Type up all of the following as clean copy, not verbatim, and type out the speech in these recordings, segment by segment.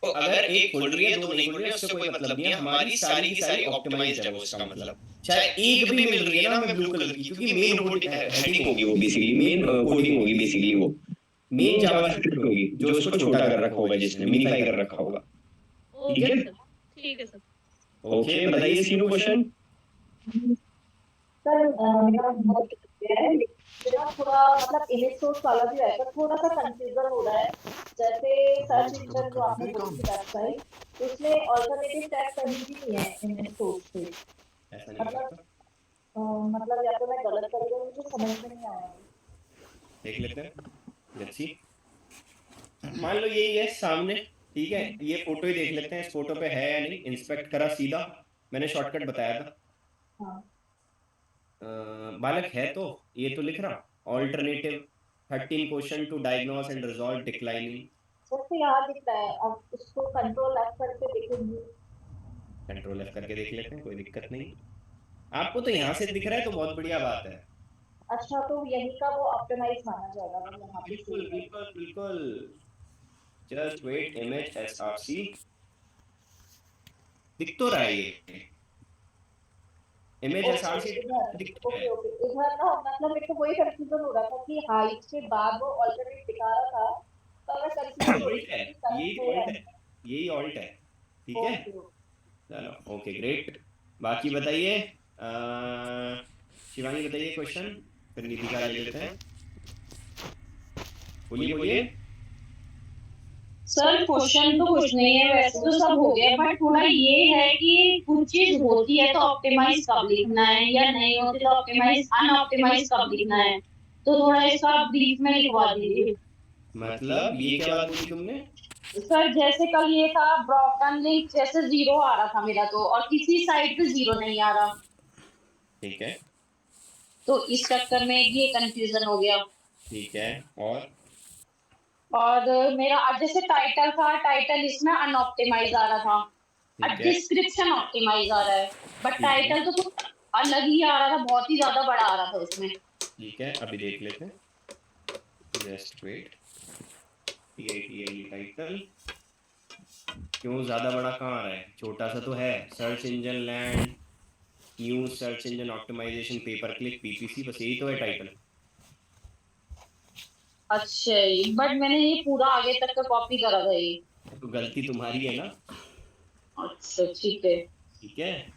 तो अगर एक खुल रही है दो नहीं खुल रही है उससे कोई मतलब नहीं है, हमारी सारी की सारी ऑप्टिमाइज्ड है वो, उसका मतलब चाहे एक भी मिल रही है ना हमें ब्लू कलर की, क्योंकि मेन हेडिंग होगी वो, बेसिकली मेन कोडिंग होगी बेसिकली वो, मेन जावास्क्रिप्ट होगी जो उसको छोटा कर रखा होगा, जिसने मिनिफाई कर रखा होगा। ठीक ओके है। सर, ठीक है सर। ओके बताइए सीनू क्वेश्चन। सर मेरा बहुत क्लियर है, लेकिन मुझे ना थोड़ा मतलब इमेज सोर्स वाला भी है पर थोड़ा सा कंफ्यूजन हो रहा है। जैसे सर्च इंजन जो आपने बोली थी वेबसाइट, उसमें ऑल्टरनेटिव टैग कहीं भी नहीं है इमेज सोर्स पे। ऐसा नहीं हो मतलब सकता। मतलब या तो मैं गलत कर रही हूँ, मुझे समझ में नहीं आया। देख लेते हैं, लेट्स सी। मान लो यही है सामने, ठीक है, ये फोटो ही देख लेते हैं इस फोटो पे है या नहीं, इंस्पेक्ट करा सीधा, मैंने शॉर्टकट बताया था। हाँ, बालक है तो ये तो लिख रहा, alternative 13 question to diagnose and resolve declining. जैसे यहाँ दिख रहा है, अब उसको कंट्रोल एफ करके देखेंगे। कंट्रोल एफ करके देख लेते हैं, कोई दिक्कत नहीं। आपको तो यहाँ से दिख रहा है तो बहुत बढ़िया बात है। अच्छा, तो यही का वो ऑप्टिमाइज माना जाएगा अगर यहाँ पे बिल्कुल सेव है। बिल्कुल बिल्कुल। जस्ट वेट, इमेज एसआरसी दिख तो रहा है, ये इमेज ओके एसआरसी इधर, दिख तो रहा ओके है। ओके इधर ना, मतलब मेरे को वही कंफ्यूजन हो रहा था कि हाइट के बाद वो ऑल्टरनेट दिखा रहा था, तो मैं कंफ्यूज हो रही ऑल्ट थी है, कि करेक्ट यही है या ऑल्ट है, नहीं। यही ऑल्ट है। ठीक है। Okay okay. चलो ओके ग्रेट। बाकी बताइए, शिवानी बताइए क्वेश्चन, फिर निधि का ले लेते हैं। बोलिए बोलिए। सर क्वेश्चन तो कुछ नहीं है, वैसे तो सब हो गया, बट थोड़ा ये है कि कुछ चीज होती है तो ऑप्टिमाइज कब लिखना है, या नहीं होती तो ऑप्टिमाइज अनऑप्टिमाइज कब लिखना है, तो थोड़ा इसका ब्रीफ में लिखवा दीजिए। मतलब ये क्या बात बोली तुमने? सर जैसे कल ये था ब्रोकन लिंक, जैसे जीरो आ रहा था मेरा तो, और किसी साइड पे जीरो नहीं आ रहा, ठीक है। तो इस चक्कर में ये कंफ्यूजन हो गया। ठीक है। और और मेरा आज जैसे टाइटल था, टाइटल इसमें अनऑप्टिमाइज आ रहा था, ठीक है। डिस्क्रिप्शन ऑप्टिमाइज आ रहा है, बट ठीक है। टाइटल तो कुछ अलग ही आ रहा था, बहुत ही ज्यादा बड़ा आ रहा था उसमें। ठीक है अभी देख लेते हैं, जस्ट वेट। टीआईटीआई टाइटल क्यों ज्यादा बड़ा कहाँ आ रहा है, छोटा सा तो है, search engine land, new search engine optimization, pay per click, PPC, बस यही तो है टाइटल। अच्छा, बट मैंने ये पूरा आगे तक का कॉपी करा था ये। तो गलती तुम्हारी है ना। अच्छा ठीक है। ठीक है।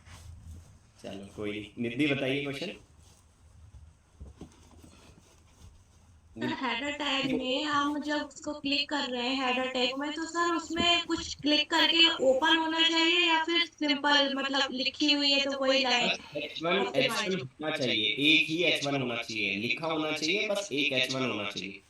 चलो कोई नहीं, निधि बताइए क्वेश्चन। सर हेडर टैग में हम जब उसको क्लिक कर रहे हैं हेडर टैग में, तो सर उसमें कुछ क्लिक करके ओपन होना चाहिए या फिर सिंपल मतलब लिखी हुई है तो कोई लाइन बस H1 H1 ऑप्टिमाइज। होना चाहिए, एक ही H1 होना चाहिए, लिखा होना चाहिए, बस एक H1 होना चाहिए।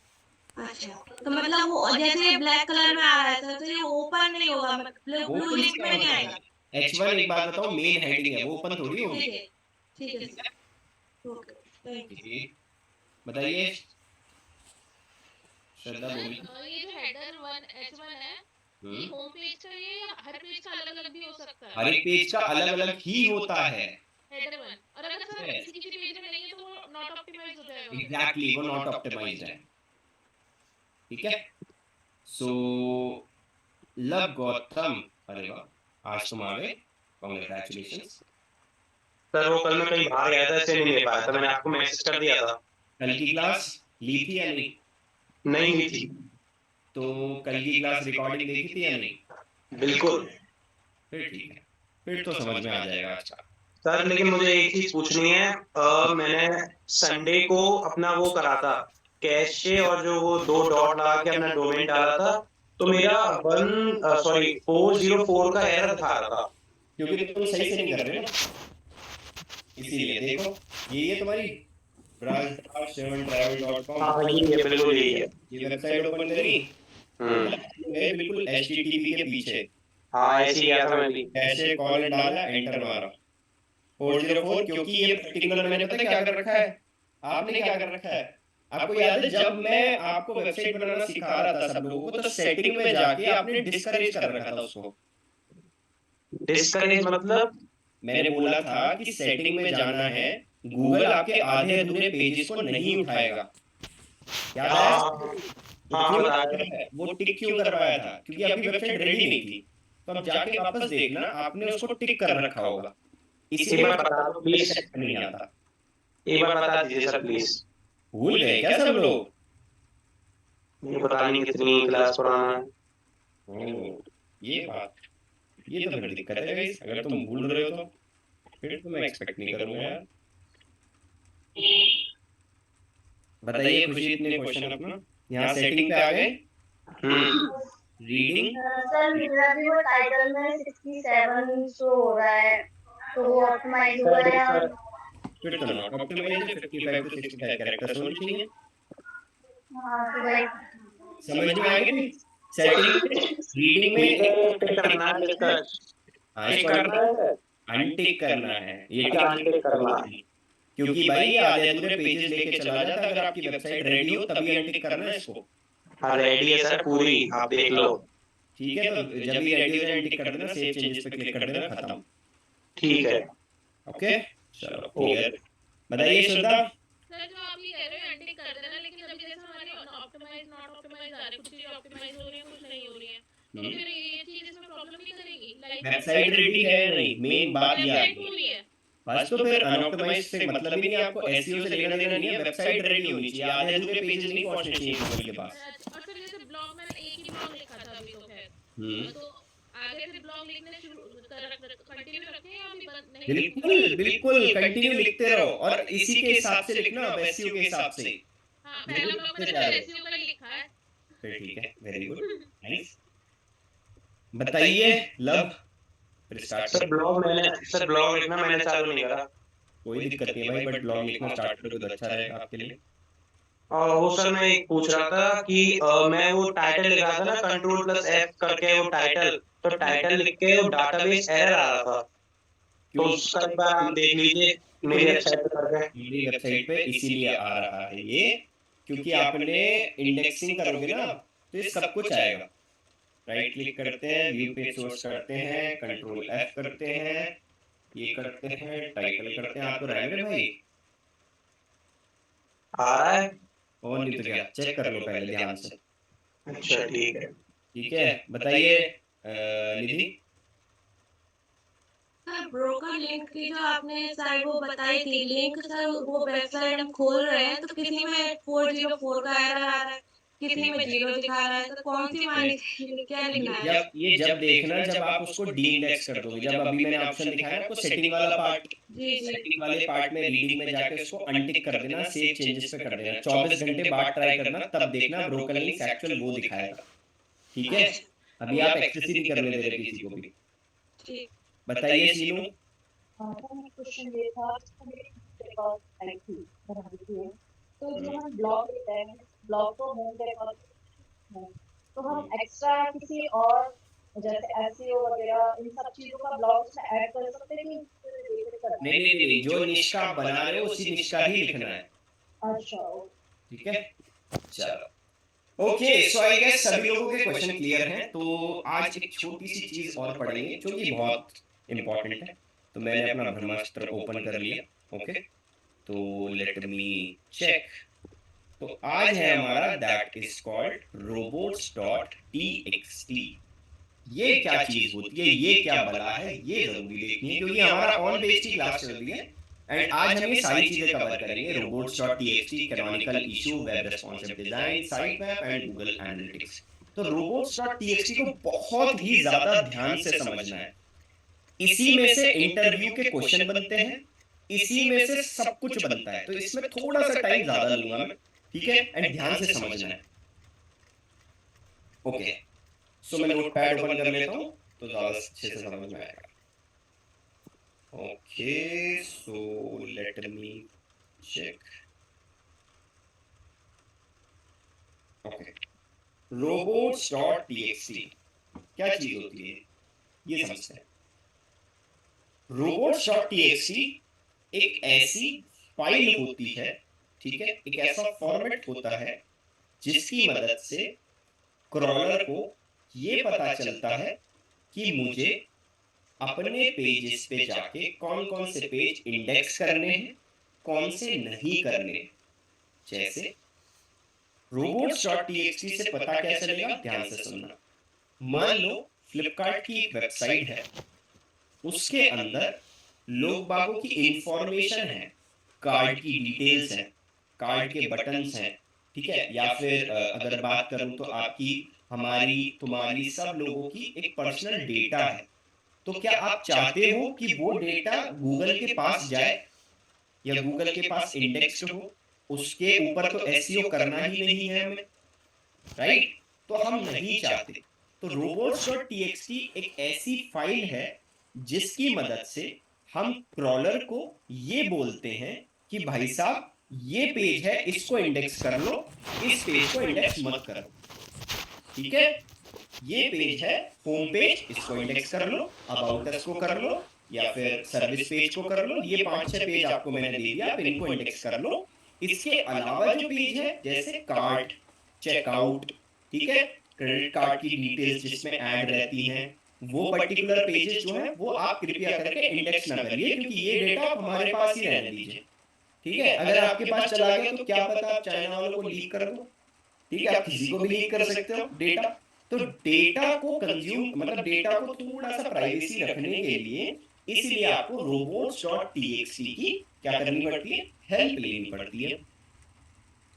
अच्छा, तो मतलब वो जैसे ब्लैक कलर में आ रहा था तो ये ओपन नहीं होगा, मतलब वो ब्लू ओपन से लिंक क्या में नहीं मतलब आएगा। है, H1 एक बात बताओ मेन हेडिंग है, वो ओपन थोड़ी होगी। ठीक है, ठीक है सर, ओके, थैंक यू। ठीक है। बताइए, श्रद्धा सर बोली। ये जो हेडर वन H1 है, ये हम्म। होम पेज का ये या हर पेज का अलग अलग भी हो सकता है? हर एक पेज का अलग अलग ही होता है। हेडर वन, और अगर सर Yes, किसी किसी पेज में नहीं है तो वो नॉट ऑप्टिमाइज हो जाएगा फिर? एग्जैक्टली वो नॉट ऑप्टिमाइज्ड है। ठीक है। सो लव गौतम, अरे वाह आज तुम आ गए, कॉन्ग्रेचुलेशंस। सर वो कल मैं कहीं बाहर गया था इसलिए नहीं ले पाया था, मैंने आपको मैसेज कर दिया था। कल की क्लास ली थी या नहीं? नहीं ली थी। तो कल की क्लास रिकॉर्डिंग देखी थी या नहीं? बिल्कुल। फिर ठीक है, फिर तो समझ में आ जाएगा आज का। सर लेकिन मुझे एक चीज पूछनी है, मैंने संडे को अपना वो करा था कैशे, और जो वो दो डॉट लगा के अपना डोमेन डाला था, तो मेरा 404 का एरर दिखा रहा था। क्योंकि तुम सही से नहीं कर रहे ना, इसीलिए देखो, यही है तुम्हारी braj-7travel.com, हाँ ये है, बिल्कुल यही है। ये वेबसाइट ओपन करी, हम्म। गए बिल्कुल HTTP के पीछे, हाँ ऐसे ही गया था मैं भी। कैशे कॉलन डाला, एंटर मारा 404, क्योंकि ये पर्टिकुलर मैंने पता क्या कर रखा है, आपने क्या कर रखा है, आपको याद है जब मैं आपको वेबसाइट बनाना सिखा रहा था सब लोगों को, तो सेटिंग में जाके आपने डिस्करेज कर रखा था उसको। डिस्करेज मतलब? मैंने बोला था कि सेटिंग में जाना है, गूगल आपके आधे अधूरे पेजेस को नहीं उठाएगा, याद आया? हाँ तो हाँ, क्यों बता करवाया है? वो टिक क्यों करवाया था? क्योंकि आपकी वेबसाइट रेडी नहीं थी। तो अब जाके वापस देखना, आपने उसको टिक कर रखा होगा, एक इसलिए बार बता दो प्लीज, नहीं आता। एक बार बता दीजिए सर प्लीज। भूल गए क्या सब लोग? मुझे पता नहीं कितनी क्लास पढ़ाना है। ओ, ये बात, ये तो फिर दिक्कत है गाइस। अगर तुम भूल रहे हो तो फिर तो मैं एक्सपेक्ट नहीं करूंगा यार। बताइए खुशी, इतने क्वेश्चन अपना यहाँ सेटिंग पे आ गए। रीडिंग सर मेरा भी वो टाइटल में 67 शो हो रहा है, तो वो ऑप्टिमाइज हुआ है या फिर तो नॉट ऑप्टिमाइज है। 55 to 65 कैरेक्टर्स होने चाहिए। हाँ तो भाई समझ में आ गई सेटिंग? रीडिंग में टिक करना है, टिक कर, हाँ, टिक इसको करना है सर। अनटिक करना है। ये अच्छा, अनटिक करना है। क्योंकि भाई ये आधे अधूरे पेजेस लेके चला जाता है। अगर आपकी वेबसाइट रेडी हो तभी अनटिक करना है इसको। हाँ रेडी है सर पूरी, आप देख लो। ठीक है, तो जब भी रेडी हो जाए अनटिक कर देना, सेव चेंजेस पे क्लिक कर देना, खत्म। ठीक है। ओके, चलो क्लियर। बताइए श्रद्धा। सर जो आप ये कह रहे हो एंटिक कर देना, लेकिन अभी जैसे हमारी ऑप्टिमाइज नॉट ऑप्टिमाइज आ रहे हैं, कुछ चीजें ऑप्टिमाइज हो रही है, कुछ नहीं हो रही है, तो फिर ये चीज इसमें प्रॉब्लम नहीं करेगी? लाइक वेबसाइट रेडी है या नहीं, मेन बात ये वेबसाइट आती है। पूरी है। बस तो फिर अनऑप्टिमाइज से मतलब ही नहीं है। आपको एसईओ से लेना देना नहीं है। वेबसाइट रेडी होनी चाहिए, आधे अधूरे पेजेस नहीं पहुंचने चाहिए गूगल के पास। और फिर जैसे ब्लॉग मैंने एक ही ब्लॉग लिखा था अभी, तो खैर तो आगे से ब्लॉग लिखने शुरू कंटिन्यू रखें या अभी बंद नहीं? बिल्कुल बिल्कुल कंटिन्यू लिखते रहो, और इसी के हिसाब से लिखना, एसईओ के हिसाब से। हाँ, पहला ब्लॉग मैंने तो एसईओ का ही लिखा है। फिर ठीक है, वेरी गुड, नाइस। बताइए लव, फिर स्टार्ट सर ब्लॉग लिखना मैंने चालू नहीं करा। कोई दिक्कत नहीं है भाई, बट ब्लॉग लिखना स्टार्ट करोगे तो अच्छा रहेगा आपके लिए। और वो सर मैं एक पूछ रहा था कि मैं वो टाइटल लिख रहा था ना, Ctrl+F करके वो टाइटल, तो टाइटल लिख के वो डाटाबेस एरर आ रहा था, तो उसका एक बार आप देख लीजिए मेरी वेबसाइट पे करके। मेरी वेबसाइट पे इसीलिए आ रहा है ये, क्योंकि आपने इंडेक्सिंग करोगे ना तो ये सब कुछ आएगा। राइट क्लिक करते हैं, व्यू पेज सोर्स करते हैं, Ctrl+F करते हैं, ये करते हैं, टाइटल करते हैं। आपको रहा है मेरे भाई? आ रहा है। और नहीं तो क्या, चेक कर लो पहले ध्यान से। अच्छा ठीक है। ठीक है, बताइए निधि। सर ब्रोकर लिंक की जो आपने साइड वो बताई थी लिंक, सर वो वेबसाइट हम खोल रहे हैं तो किसी में 404 का एरर आ रहा है, किसी में 0 दिखा रहा है, तो कौन सी वाली क्या लिखना है? जब देखना, जब आप उसको डी इंडेक्स कर दोगे, जब अभी मैंने ऑप्शन दिखाया ना आपको सेटिंग वाला पार्ट, जी जी सेटिंग वाले पार्ट में रीडिंग में जाके उसको अनटिक कर देना, सेव चेंजेस पे कर देना। 24 घंटे बाद ट्राई करना, तब देखना ब्रोकन लिंक्स एक्चुअल वो दिखाएगा। ठीक है, अभी आप एक्सेस ही नहीं करने दे रहे किसी को भी। ठीक। बताइए सीनू। क्वेश्चन ये था तो जो हम ब्लॉग लिखते हैं, ब्लॉग को होम रिकॉर्ड, तो हम एक्स्ट्रा किसी और जैसे एसईओ वगैरह इन सब चीजों का ब्लॉग उसमें ऐड कर सकते हैं कि नहीं, जो निष्का आप बना रहे हो उसी निष्का ही लिखना है। अच्छा ठीक है, चलो ओके। सो आई गेस सभी लोगों के क्वेश्चन क्लियर हैं। तो आज एक छोटी सी चीज और पढ़ेंगे जो कि बहुत इंपॉर्टेंट है। तो मैंने अपना ब्रह्मास्त्र ओपन कर लिया। ओके, तो लेट मी चेक। तो आज है हमारा दैट इज कॉल्ड robots.txt। ये क्या चीज होती है, ये क्या बला है, ये जरूरी देखनी है, क्योंकि हमारा ऑन पेज की क्लास चल रही है एंड आज हम ये सारी चीजें कवर करेंगे। robots.txt, canonical issue, web responsive design, site map and Google analytics. तो robots.txt को बहुत ही ज्यादा ध्यान से समझना है। इसी में से इंटरव्यू के क्वेश्चन बनते हैं, इसी में से सब कुछ बनता है। तो इसमें थोड़ा सा टाइम ज्यादा लूंगा मैं, ठीक है, एंड ध्यान से समझना है। ओके, सो मैं नोटपैड ओपन कर लेता हूं तो ज्यादा अच्छे से समझ में आएगा। Okay, so let me check. Okay, robots.txt क्या चीज होती है ये समझते हैं। robots.txt एक ऐसी फाइल होती है, ठीक है, एक ऐसा फॉर्मेट होता है जिसकी मदद से क्रॉलर को ये पता चलता है कि मुझे अपने पेजेस पे जाके कौन कौन से पेज इंडेक्स करने हैं, कौन से नहीं करने हैं। जैसे robots.txt से पता क्या चलेगा, ध्यान से सुनना। मान लो फ्लिपकार्ट की एक वेबसाइट है, उसके अंदर लोग बागों की इंफॉर्मेशन है, कार्ड की डिटेल्स है, कार्ड के बटन्स हैं, ठीक है, या फिर अगर बात करूं तो आपकी, हमारी, तुम्हारी, सब लोगों की एक पर्सनल डेटा है। तो क्या आप चाहते हो कि वो डेटा गूगल के पास जाए या गूगल के पास इंडेक्स्ड हो? उसके ऊपर तो एसईओ करना ही नहीं है हमें, राइट? तो हम नहीं चाहते। तो robots.txt एक ऐसी फाइल है जिसकी मदद से हम क्रॉलर को ये बोलते हैं कि भाई साहब ये पेज है, इसको इंडेक्स कर लो, इस पेज को इंडेक्स मत करो, ठीक है? ये पेज है होम पेज, इसको इंडेक्स कर लो, अबाउट अस को कर लो, या फिर सर्विस पेज को कर लो। ये 5-6 पेज आपको मैंने दे दिया, आप इनको इंडेक्स कर लो। इसके अलावा जो पेज है, जैसे कार्ट, चेकआउट, ठीक है, क्रेडिट कार्ड की डिटेल्स जिसमें ऐड रहती हैं, वो पर्टिकुलर पेजेस जो है वो आप कृपया करके इंडेक्स ना करिए, क्योंकि ये डेटा हमारे पास ही रहने दीजिए, ठीक है? अगर आपके पास चला गया तो क्या पता आप चाइना वालों को लीक कर दो, ठीक है? आप किसी को भी लीक कर सकते हो डेटा। तो डेटा को कंज्यूम, मतलब डेटा को थोड़ा सा प्राइवेसी रखने के लिए, इसलिए आपको robots.txt की क्या करनी पड़ती है, हेल्प लेनी पड़ती है।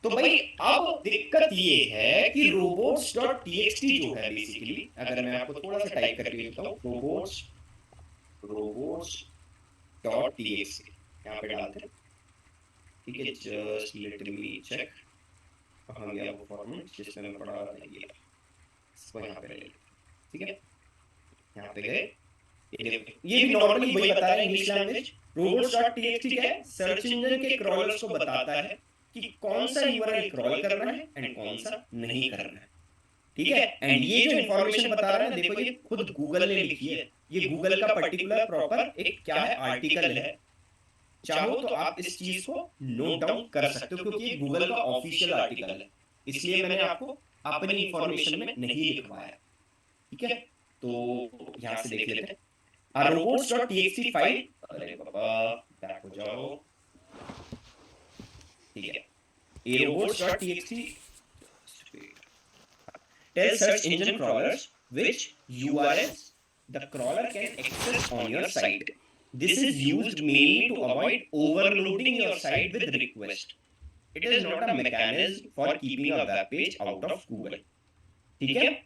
तो भाई अब दिक्कत ये है कि robots.txt जो है बेसिकली, अगर मैं आपको थोड़ा सा टाइप करके देता हूँ, robots.txt यहाँ पे डालते हैं, ठीक है? जस्ट लेट मी चेक कहाँ गया वो फॉर्मेट जिसमें मैं पढ़ा रहा था, ये इसको यहाँ पे ले लेते हैं, ठीक है? यहाँ पे गए, ये भी नॉर्मली वही बता रहा है इंग्लिश लैंग्वेज। robots.txt क्या है, सर्च इंजन के क्रॉलर्स को बताता है कि कौन सा यूआरएल क्रॉल करना है एंड कौन सा नहीं करना है, ठीक है? एंड ये जो इंफॉर्मेशन बता रहा है ना, देखो ये खुद गूगल ने लिखी है, ये गूगल का पर्टिकुलर प्रॉपर एक क्या है, आर्टिकल है। चाहो तो आप इस चीज को नोट डाउन कर सकते हो, क्योंकि ये गूगल का ऑफिशियल आर्टिकल है, इसलिए मैंने आपको अपनी इंफॉर्मेशन में नहीं लिखवाया, ठीक है? तो यहां से देख लेते हैं robots.txt फाइल। अरे बाबा बैक हो जाओ, ठीक है? ये robots.txt tells search engine crawlers which URLs the crawler can access on your site. This is used mainly to avoid overloading your site with request. It is not a mechanism for keeping a web page out of Google. ठीक है?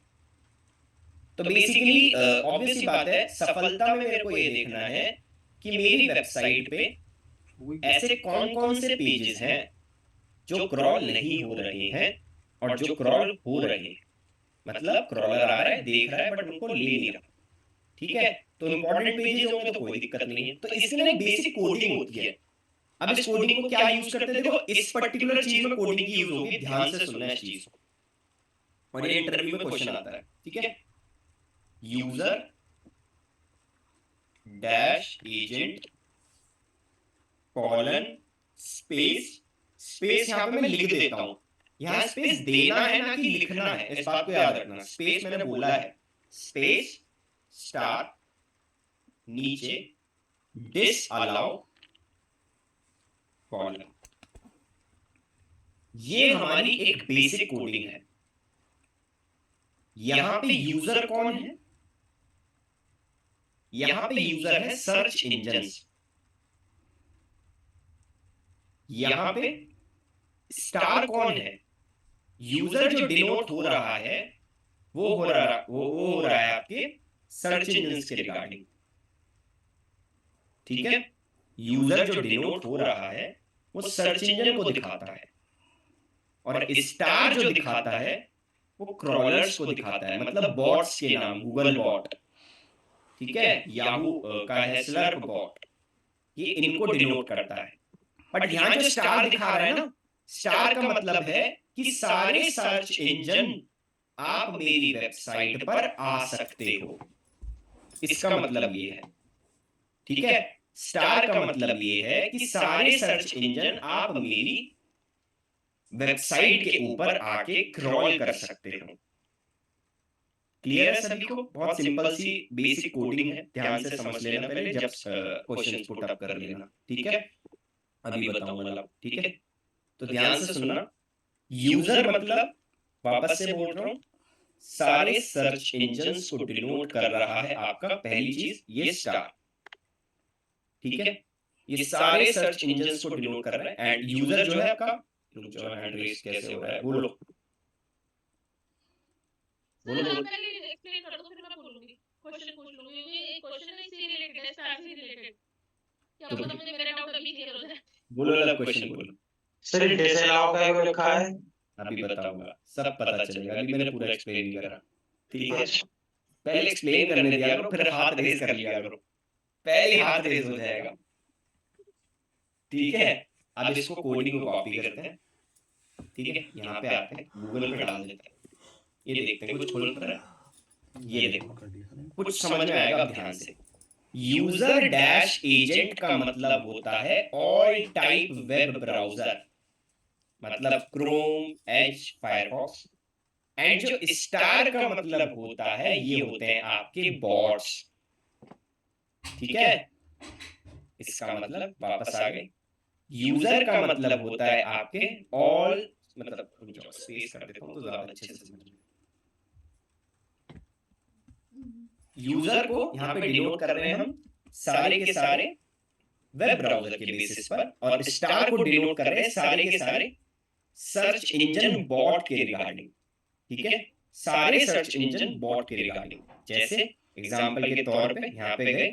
तो basically obviously बात है, सफलता में मेरे को ये देखना है कि मेरी वेबसाइट पे ऐसे कौन कौन से पेजेस हैं जो क्रॉल नहीं हो रहे हैं और जो क्रॉल हो रहे हैं, मतलब क्रॉलर आ रहा है, देख रहा है, बट उनको ले नहीं रहा, ठीक है? तो इंपॉर्टेंट पेजेस होंगे तो कोई दिक्कत नहीं है। तो इसके लिए बेसिक कोडिंग होती है। अब इस कोडिंग को क्या यूज करते हैं, देखो इस पर्टिकुलर चीज में कोडिंग की यूज होगी, ध्यान से सुनना इस चीज को, और ये इंटरव्यू में क्वेश्चन आता है, ठीक है? User dash agent colon space, space यहां पे मैं लिख देता हूं, यहां स्पेस देना है ना कि लिखना है, इस बात को याद रखना। स्पेस मैंने बोला है, स्पेस स्टार, नीचे डिसअलाउ कॉलन। ये हमारी एक बेसिक कोडिंग है। यहां पे यूजर कौन है, यहां पे यूजर है सर्च इंजन, यहां पे स्टार कौन है, यूजर जो डिनोट हो रहा है वो हो रहा है आपके सर्च इंजन के रिगार्डिंग, ठीक है? यूजर जो डिनोट हो रहा है वो सर्च इंजन को दिखाता है, और स्टार जो दिखाता है वो क्रॉलर्स को दिखाता है, मतलब बॉट्स के नाम, गूगल बॉट, ठीक है, याहू का है स्लर्प बॉट, ये इनको डिनोट करता है। बट यहां जो स्टार दिखा रहा है ना, स्टार का मतलब है कि सारे सर्च इंजन आप मेरी वेबसाइट पर आ सकते हो, इसका मतलब ये है, ठीक है? स्टार का मतलब ये है कि सारे सर्च इंजन आप मेरी वेबसाइट के ऊपर आके क्रॉल कर सकते हो। क्लियर है सभी को? बहुत सिंपल सी बेसिक कोडिंग है, ध्यान से समझ लेना पहले, जब क्वेश्चन पुट अप कर लेना, ठीक है? अभी बताऊंगा, ठीक है? तो ध्यान से सुनना। यूजर मतलब वापस से बोल रहा हूं, सारे सर्च इंजन्स को डिनोट कर रहा है आपका पहली चीज ये स्टार, ठीक है, ये सारे सर्च इंजन्स को डिनोट कर रहा है। एंड यूजर जो है आपका, रुक जाओ हैंड रेस कैसे हो रहा है, बोलो बोलो सर बोलो। आप पहले एक्सप्लेन कर दो फिर मैं बोलूंगी, क्वेश्चन पूछ लूंगी, क्योंकि एक क्वेश्चन इससे रिलेटेड है, स्टार से रिलेटेड, क्या तो पता मुझे मेरा डाउट अभी क्लियर हो जाए। बोलो वाला क्वेश्चन बोलो। सर डिसअलाउ का क्यों लिखा है? अभी बताऊंगा, सब पता चलेगा, अभी मैंने पूरा एक्सप्लेन नहीं करा, ठीक है। अच्छा, पहले एक्सप्लेन करने दिया करो, फिर हाथ रेज कर लिया करो, पहले ही हाथ रेज हो जाएगा, ठीक है। अब इसको कोडिंग को कॉपी करते हैं, ठीक है, यहाँ पे आते हैं, गूगल पे डाल देते हैं, ये देखते हैं कुछ खुल रहा है, ये देखो कुछ समझ में आएगा, अब ध्यान से। यूजर डैश एजेंट का मतलब होता है ऑल टाइप वेब ब्राउजर, मतलब क्रोम, एज, फायरफॉक्स। एंड जो स्टार का मतलब होता है ये होते हैं आपके बॉट्स, ठीक है। इसका मतलब वापस आ गए, यूजर का मतलब होता है आपके ऑल, मतलब स्पेस कर देता हूं तो ज्यादा अच्छे से समझ में। यूजर को यहाँ पे डिनोट कर रहे हैं हम सारे के सारे वेब ब्राउजर के बेसिस पर, और स्टार को डिनोट कर रहे हैं सारे के सारे सर्च इंजन बॉट के रिगार्डिंग, ठीक है, सारे सर्च इंजन बॉट के रिगार्डिंग। जैसे एग्जांपल के तौर पे यहाँ पे गए,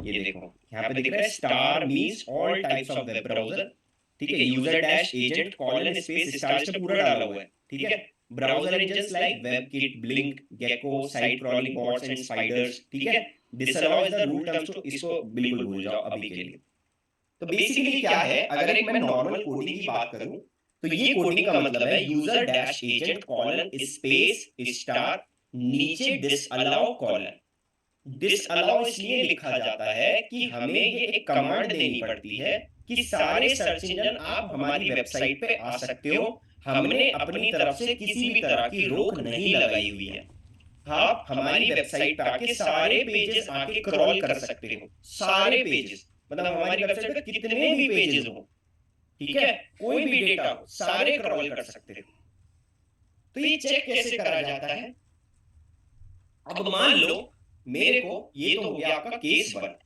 ये देखो यहाँ पे दिख रहा है star means all types of web browser, ठीक है, user dash agent colon space star इसमें पूरा डाला हुआ है, ठीक है। Browser engines like WebKit, Blink, Gecko, site crawling bots and spiders, ठीक है। Disallow is the rule terms, तो इसको बिल्कुल भूल जाओ अभी के लिए। तो बेसिकली क्या है, अगर एक मैं नॉर्मल कोडिंग की बात करूं तो ये कोडिंग का मतलब है user dash agent colon space star नीचे डिसअलाउ कॉलन। डिसअलाउ इसलिए लिखा जाता है कि हमें ये एक कमांड देनी पड़ती है कि सारे सर्च इंजन आप हमारी वेबसाइट पे आ सकते हो, हमने अपनी तरफ से किसी भी तरह की रोक नहीं लगाई हुई है, आप हमारी वेबसाइट पे आके सारे पेजेस आके क्रॉल कर सकते हो, सारे पेजेस, मतलब हमारी वेबसाइट पे कितने भी पेजेस हो, ठीक है, कोई भी डेटा हो, सारे क्रॉल कर सकते हो। तो ये चेक कैसे करा जाता है, अब मान लो मेरे को, ये तो हो गया आपका केस 1।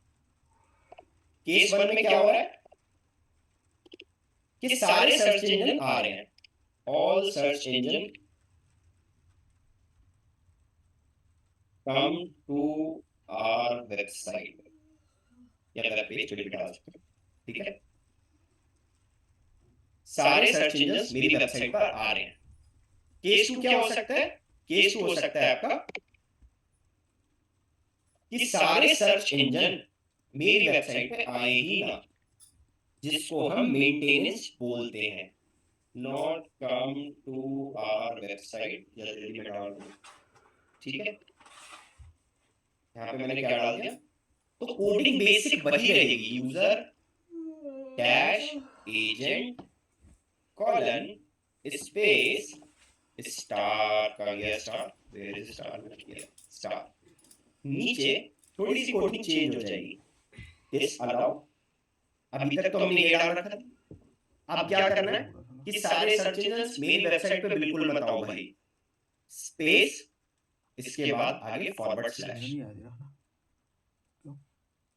केस 1 में क्या हो रहा है कि सारे सर्च इंजन आ रहे हैं, all search engine come to our website या वेब पेज, जो भी डाल सकते हो, ठीक है। सारे सर्च इंजन मेरी वेबसाइट पर आ रहे हैं। केस 2 क्या हो सकता है, केस 2 हो सकता है आपका कि सारे सर्च इंजन मेरी वेबसाइट पे आए ही ना, जिसको हम मेंटेनेंस बोलते हैं, not come to our website, जल्दी में डाल दूं, ठीक है। यहाँ पे मैंने क्या डाल दिया, तो कोडिंग बेसिक वही रहेगी, user dash agent colon space star का गया star, where is star, star, नीचे थोड़ी सी कोडिंग चेंज हो जाएगी, डिसअलाउ, अभी तक तो हमने ये डाल रखा था, अब क्या करना है कि सारे सर्च इंजन मेरी वेबसाइट पे बिल्कुल मत आओ भाई, स्पेस, इसके बाद आगे फॉरवर्ड स्लैश,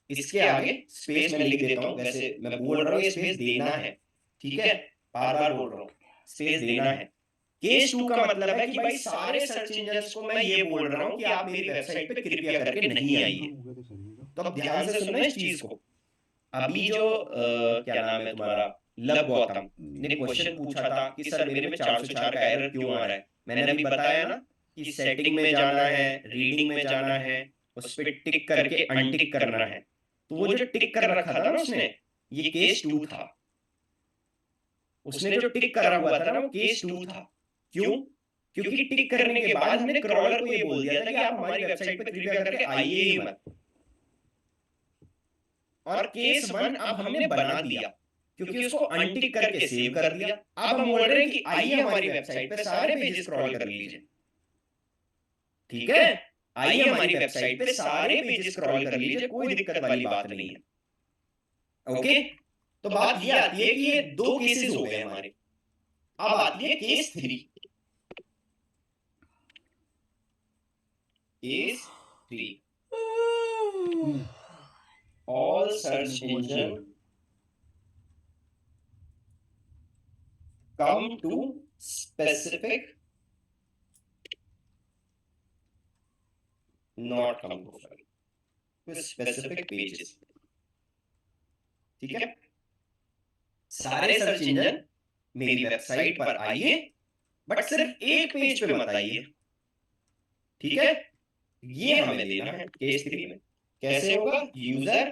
इसके आगे स्पेस मैं लिख देता हूं, वैसे मैं बोल रहा हूं ये स्पेस देना है, ठीक है, बार बार बोल रहा हूं स्पेस देना है। केस 2 का मतलब है कि भाई सारे सर्च इंजन्स को मैं ये बोल रहा हूं कि आप मेरी वेबसाइट पे कृपया करके नहीं आइए। तो अब ध्यान से सुनना इस चीज को। अभी जो क्या नाम है तुम्हारा, लव गौतम ने क्वेश्चन पूछा था कि सर मेरे में 404 का एरर क्यों आ रहा है, मैंने अभी बताया ना कि सेटिंग में जाना है, रीडिंग में जाना है, उस पर टिक करके अनटिक करना है। तो वो जो टिक कर रखा था ना उसने, ये केस 2 था, उसने जो टिक करा हुआ था ना वो केस 2 था। क्यों? क्योंकि टिक करने के बाद हमने क्रॉलर को ये बोल दिया था कि आप हमारी वेबसाइट पर कृपया करके आइए ही मत, और केस 1 अब हमने बना दिया क्योंकि उसको अनटिक करके सेव कर दिया। अब हम बोल रहे हैं कि आइए हमारी वेबसाइट पे सारे पेज स्क्रॉल कर लीजिए, ठीक है, आइए हमारी वेबसाइट पे सारे पेज स्क्रॉल कर लीजिए, कोई दिक्कत वाली बात नहीं है। ओके, तो बात ये आती है कि ये 2 केसेस हो गए हमारे, अब आती है case 3। Case 3, all search engine come to specific, not come to specific pages। ठीक है, सारे सर्च इंजन मेरी वेबसाइट पर आइए, बट सिर्फ एक पेज पे मत आइए। ठीक है, ये हमें देना है केस 3 में। कैसे होगा? User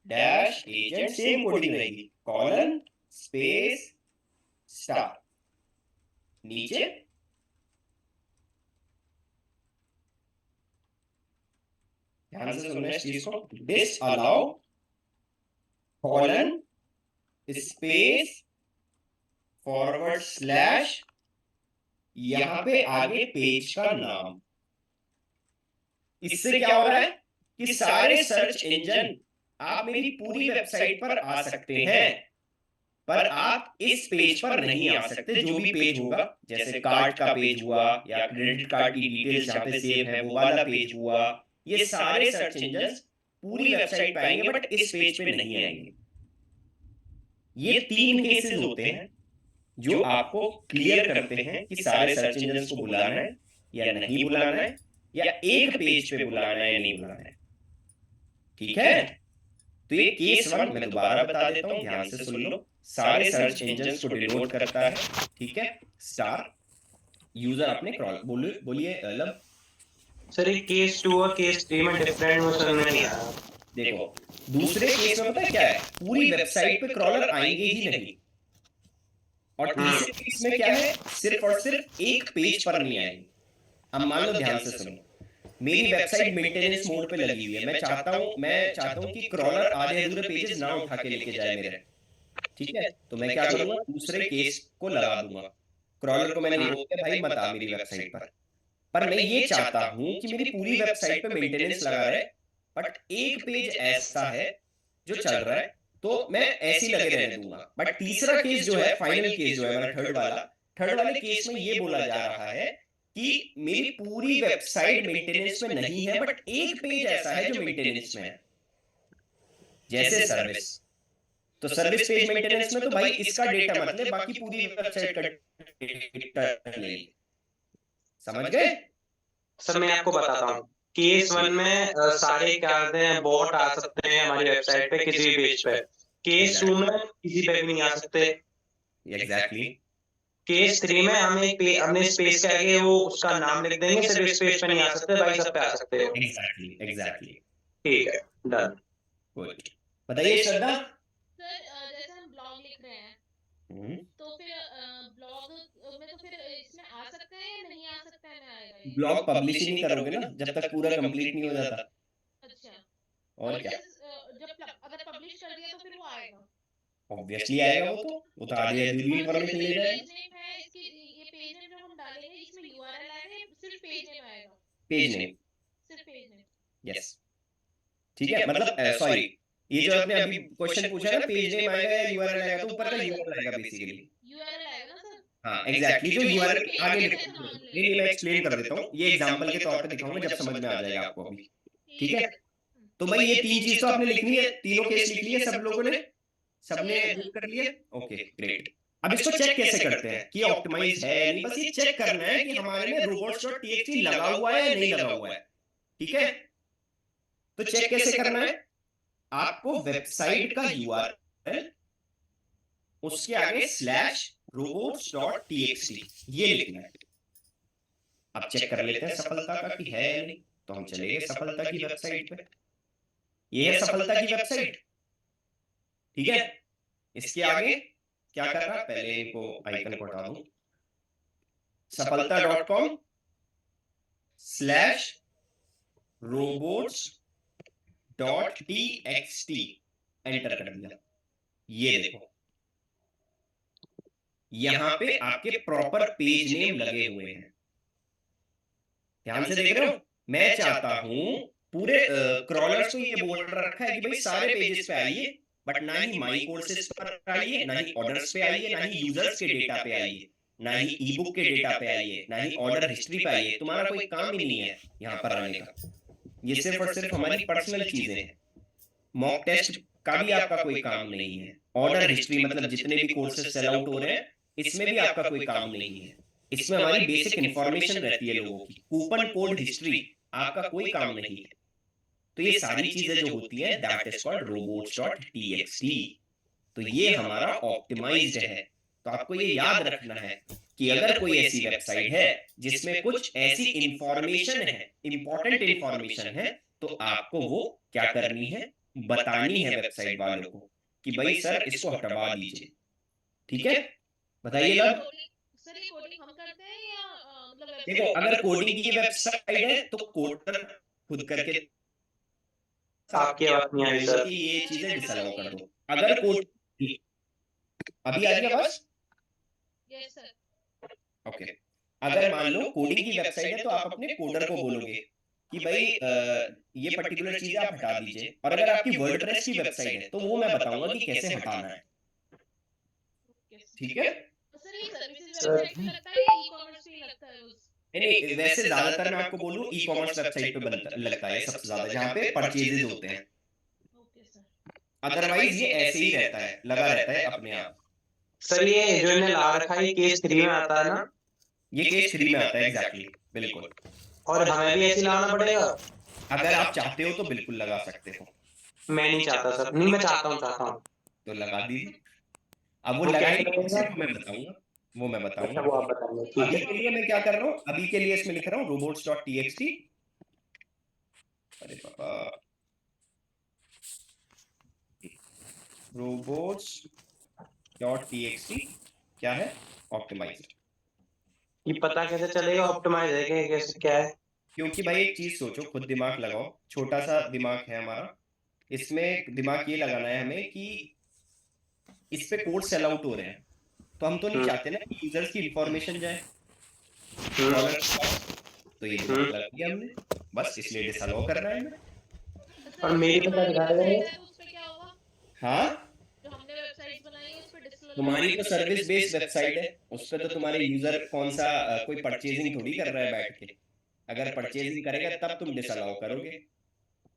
dash agent, same coding रहेगी, कॉलन स्पेस स्टार, नीचे ध्यान से सुनना इस चीज को, this allow colon space forward slash, यहां पे आगे पेज का नाम। इससे क्या हो रहा है कि सारे सर्च इंजन आप मेरी पूरी वेबसाइट पर आ सकते हैं, पर आप इस पेज पर नहीं आ सकते। जो भी पेज होगा, जैसे कार्ड का पेज हुआ या क्रेडिट कार्ड की डिटेल्स जहां पे सेव है वो वाला पेज हुआ, ये सारे सर्च इंजन पूरी वेबसाइट पे आएंगे, बट इस पेज पे नहीं आएंगे। ये 3 केसेस होते हैं जो आपको क्लियर करते हैं कि सारे सर्च इंजन को बुलाना है या नहीं बुलाना है, या एक पेज पे बुलाना है या नहीं बुलाना है। ठीक है, तो ये केस 1 मैं दोबारा बता देता हूं, ध्यान से सुन लो। सारे सर्च इंजन को डिनोट करता है, ठीक है, स्टार। यूजर अपने क्रॉल बोलिए लब। सर ये केस 2 और केस 3 में डिफरेंट वो समझ में नहीं आ रहा। देखो, दूसरे केस में पता है क्या है, पूरी वेबसाइट पे क्रॉलर आएंगे ही नहीं, और तीसरे केस में क्या है, सिर्फ और सिर्फ एक पेज पर नहीं आएंगे। अब मान लो, ध्यान से सुनो, मेरी वेबसाइट मेंटेनेंस मोड पे लगी हुई है, मैं चाहता हूं कि क्रॉलर आधे अधूरे पेजेस ना उठा के लेके जाए मेरे। ठीक है, तो मैं क्या करूंगा, दूसरे केस को लगा दूंगा। क्रॉलर को मैंने रोक दिया, भाई मत आ मेरी वेबसाइट पर मैं ये चाहता हूं कि मेरी पूरी वेबसाइट पे मेंटेनेंस लगा रहे, बट एक पेज ऐसा है जो चल रहा है, तो मैं ऐसे ही लगे रहने दूंगा। बट तीसरा केस जो है, फाइनल केस जो है मेरा थर्ड वाले केस में ये बोला जा रहा है कि मेरी पूरी वेबसाइट मेंटेनेंस में नहीं है, बट एक पेज ऐसा है जो मेंटेनेंस में है, जैसे सर्विस। तो सर्विस पेज मेंटेनेंस में तो भाई इसका डेटा मत ले, बाकी पूरी वेबसाइट का डेटा ले। समझ गए? सर मैं आपको बताता हूँ, केस 1 में सारे क्या कहते हैं बॉट आ सकते हैं हमारी वेबसाइट पे किसी भी पेज पे। केस 2 में किसी पे भी नहीं आ सकते। एग्जैक्टली। केस 3 में हमने स्पेस के आगे वो उसका नाम लिख देंगे, सिर्फ इस पेज पे नहीं आ सकते, बाकी सब पे आ सकते हैं। एग्जैक्टली। ठीक है, डन। गुड। बताइए श्रद्धा। सर जैसे हम ब्लॉग लिख रहे हैं, तो फिर ब्लॉग में तो फिर इसमें आ सकता है या नहीं आ सकता है? ना आएगा ये? ब्लॉग पब्लिश ही नहीं करोगे ना जब तक पूरा कंप्लीट नहीं हो जाता। अच्छा, और क्या, जब अगर पब्लिश कर दिया तो फिर वो आएगा? ऑब्वियसली आएगा। वो तो आधी अधूरी इंफॉर्मेशन ले जाएगा। पेज नेम है इसकी, ये पेज नेम जो हम डालेंगे इसमें यूआरएल आएगा या सिर्फ पेज नेम आएगा? Page name. सिर्फ पेज नेम। यस, ठीक है, मतलब सॉरी, ये जो आपने अभी क्वेश्चन पूछा है ना, पेज नेम आएगा या यूआरएल आएगा, तो ऊपर का यूआरएल आएगा बेसिकली। यूआरएल आएगा सर? हाँ एग्जैक्टली, जो यूआरएल आगे लिखो। नहीं मैं एक्सप्लेन कर देता हूँ, ये एग्जांपल के तौर पे दिखाऊंगा, जब समझ में आ जाएगा आपको अभी। ठीक है, तो भाई ये 3 चीज तो आपने लिखनी है, तीनों केस लिख लिए सब लोगों ने, सबने कर लिए। Okay great. अब इसको चेक कैसे करते हैं कि ऑप्टिमाइज है या नहीं? बस ये चेक करना है कि हमारे में robots.txt लगा हुआ है या नहीं लगा हुआ है। ठीक है, तो चेक कैसे करना है, आपको वेबसाइट का यूआरएल, उसके आगे /robots.txt ये लिखना है। अब चेक कर लेते हैं सफलता का कि है या नहीं। तो हम चले गए सफलता की वेबसाइट पे, ये है सफलता की वेबसाइट। ठीक है, इसके आगे क्या कर रहा है, पहले इनको आइकन को हटा दूं, safalta.com/robots.txt एंटर कर दिया। ये देखो, यहां पे आपके प्रॉपर पेज नेम लगे हुए हैं। ध्यान से देख रहे हो, मैं चाहता हूं पूरे क्रॉलर्स को ये बोल रखा है कि भाई सारे पेजेस पे आइए, बट ना ही माई कोर्सेज पर आइए, ना ही ऑर्डर्स पे आइए, ना ही यूजर्स के डेटा पे आइए, ना ही ई बुक के डेटा पे आइए, ना ही ऑर्डर हिस्ट्री पे आइए। तुम्हारा कोई काम ही नहीं है यहाँ पर आने का। ये सिर्फ और सिर्फ हमारी पर्सनल चीजें हैं। मॉक टेस्ट का भी आपका कोई काम नहीं है। ऑर्डर हिस्ट्री मतलब जितने भी कोर्सेज सेल आउट हो रहे हैं, इसमें भी आपका कोई काम नहीं है। इसमें हमारी बेसिक इंफॉर्मेशन रहती है लोगों की। कूपन कोड हिस्ट्री आपका कोई काम नहीं है। तो ये सारी चीजें जो होती हैं, दैट इज कॉल्ड robots.txt। तो ये हमारा ऑप्टिमाइज्ड है। तो आपको ये याद रखना है कि अगर कोई ऐसी वेबसाइट है जिसमें कुछ ऐसी इंफॉर्मेशन है, इंपॉर्टेंट इंफॉर्मेशन है, तो आपको वो क्या करनी है, बतानी है वेबसाइट वालों को कि भाई सर इसको हटवा दीजिए। ठीक है, बताइए लब। सर ये कोडिंग हम करते हैं या मतलब देखो, अगर कोडिंग की वेबसाइट है तो कोडर खुद करके, आपकी आवाज नहीं आ रही सर। कि ये चीजें डिसअलाउ कर दो। अगर कोड अभी आ रही है आवाज? Yes sir. ओके। अगर मान लो कोडिंग की वेबसाइट है तो आप अपने कोडर को बोलोगे कि भाई ये पर्टिकुलर चीज आप हटा दीजिए। और अगर आपकी वर्डप्रेस की वेबसाइट है तो वो मैं बताऊंगा कि कैसे हटाना है। ठीक है। सर ये सर्विसेज वेबसाइट पे लगता है या ई-कॉमर्स पे लगता है उस? नहीं, वैसे ज्यादातर मैं आपको बोलूं ई कॉमर्स वेबसाइट पे लगता है सबसे ज्यादा, जहाँ पे परचेजेस होते हैं। Okay sir. अदरवाइज ये ऐसे ही रहता है, लगा रहता है अपने आप। सर ये जो इन्हें ला रखा है केस 3 में आता है ना? ये केस 3 में आता है, एग्जैक्टली, बिल्कुल। और हमें भी ऐसे लाना पड़ेगा? अगर आप चाहते हो तो बिल्कुल लगा सकते हो। मैं नहीं चाहता सर। नहीं, मैं चाहता हूँ। तो लगा दीजिए। अब वो वो कैसे लगाएंगे लगेगा? कैसे, मैं बताऊंगा, वो मैं अच्छा, बताऊंगा। वो आप बताइए। ठीक अभी है। के लिए मैं क्या कर रहा हूँ, अभी के लिए इसमें लिख रहा हूँ robots.txt। अरे पापा, robots.txt क्या है? ऑप्टिमाइज्ड। ये पता कैसे चलेगा ऑप्टिमाइज है कि कैसे क्या है? क्योंकि भाई एक चीज सोचो, खुद दिमाग लगाओ, छोटा सा दिमाग है हमारा। इसमें दिमाग ये लगाना है हमें कि इस पे कोड सेल आउट हो रहे हैं, तो हम तो नहीं चाहते ना कि यूजर्स की इंफॉर्मेशन जाए डॉलर। तो ये दिमाग लगा दिया हमने, बस इसलिए डिसअलाउ कर रहा है हमें। और मेरी पता दिखा रहे हैं। उस पे क्या होगा? हाँ, जो हमने वेबसाइट्स बनाई है उस पे डिसअलाउ। तुम्हारी तो सर्विस बेस्ड वेबसाइट है, उस पर तो तुम्हारे यूजर कौन सा कोई परचेजिंग थोड़ी कर रहा है बैठ के। अगर परचेजिंग करेगा तब तुम डिसअलाउ करोगे।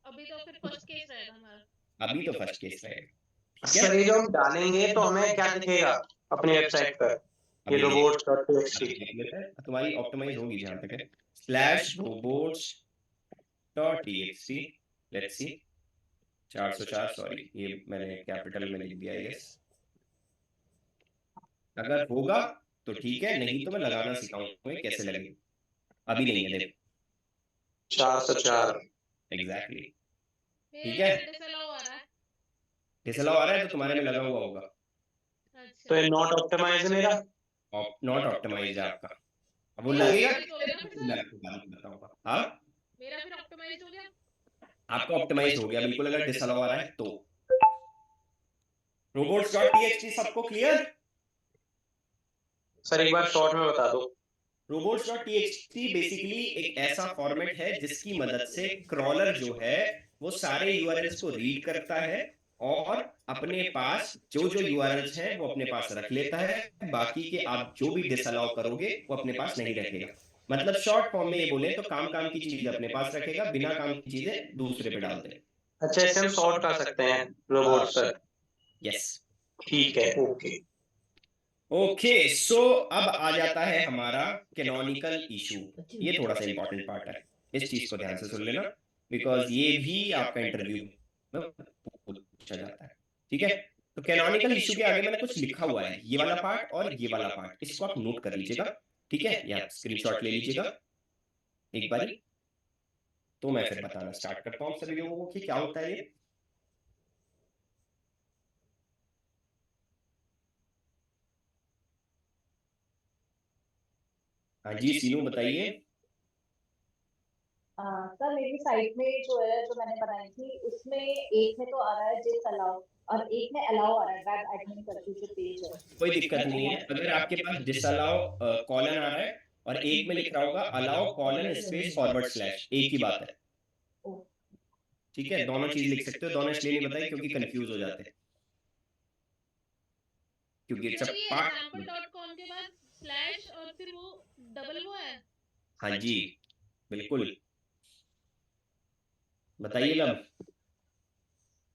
अभी तो फिर फर्स्ट केस रहेगा हमारा। अभी तो फर्स्ट केस रहेगा। सर ये जो हम डालेंगे तो हमें क्या दिखेगा अपनी वेबसाइट पर? ये robots.txt। तुम्हारी ऑप्टिमाइज होगी जहां तक है, /robots.txt। लेट्स सी, 404, सॉरी ये मैंने कैपिटल में लिख दिया है, यस। अगर होगा तो ठीक है, नहीं तो मैं लगाना सिखाऊंगा कैसे लगे। अभी नहीं है, देखो 404। एग्जैक्टली। मेरे ठीक है। पे डिसअलाउ आ रहा है। डिसअलाउ आ रहा है तो तुम्हारे में लगा हुआ होगा। अच्छा। तो ये नॉट ऑप्टिमाइज है मेरा? नॉट ऑप्टिमाइज है आपका। अब वो मेरा लगेगा optimize हो गया ना फिर मैं सर? आपको बाद में बताऊंगा। हाँ, मेरा फिर ऑप्टिमाइज हो गया? आपका ऑप्टिमाइज हो गया बिल्कुल, अगर डिसअलाउ आ रहा है तो। robots.txt सबको क्लियर? सर एक बार शॉर्ट में बता दो। robots.txt बेसिकली एक ऐसा फॉर्मेट है जिसकी मदद से क्रॉलर जो है वो सारे यूआरएल्स को रीड करता है और अपने पास जो जो यूआरएल्स हैं वो अपने पास रख लेता है। बाकी के आप जो भी डिसअलाउ करोगे वो अपने पास नहीं रखेगा। मतलब शॉर्ट फॉर्म में ये बोले तो काम काम की चीजें अपने पास रखेगा, बिना काम की चीजें दूसरे पे डाल दे। अच्छा, इसे हम सॉर्ट कर सकते हैं रोबोट सर? यस। ठीक है, ओके। ओके, सो अब आ जाता है हमारा कैनोनिकल इशू। ये थोड़ा सा इंपॉर्टेंट पार्ट है, इस चीज को ध्यान से सुन लेना, बिकॉज ये भी आपका इंटरव्यू में पूछा जाता है। ठीक है, तो कैनोनिकल इशू के आगे मैंने कुछ लिखा हुआ है, ये वाला पार्ट और ये वाला पार्ट, इसको आप नोट कर लीजिएगा। ठीक है, या स्क्रीनशॉट ले लीजिएगा एक बार। तो मैं फिर बताना स्टार्ट करता हूँ सभी लोगों को कि क्या होता है ये। हाँ जी सीनू बताइए। सर मेरी साइट में जो है जो मैंने बनाई थी उसमें एक में तो आ रहा है डिसअलाउ और एक में अलाउ आ रहा है, वेब एडमिन करके जो पेज है। कोई दिक्कत नहीं है, अगर आपके पास डिसअलाउ कॉलन आ रहा है और एक में लिख रहा होगा allow colon space forward slash, एक ही बात है। ठीक है, दोनों चीज लिख सकते हो, दोनों इसलिए नहीं बताई क्योंकि कंफ्यूज हो जाते हैं। क्योंकि इट्स अ तो ये पार्ट। example.com के बाद स्लैश और फिर वो डबल वो है। हाँ जी बिल्कुल, बताइए अब।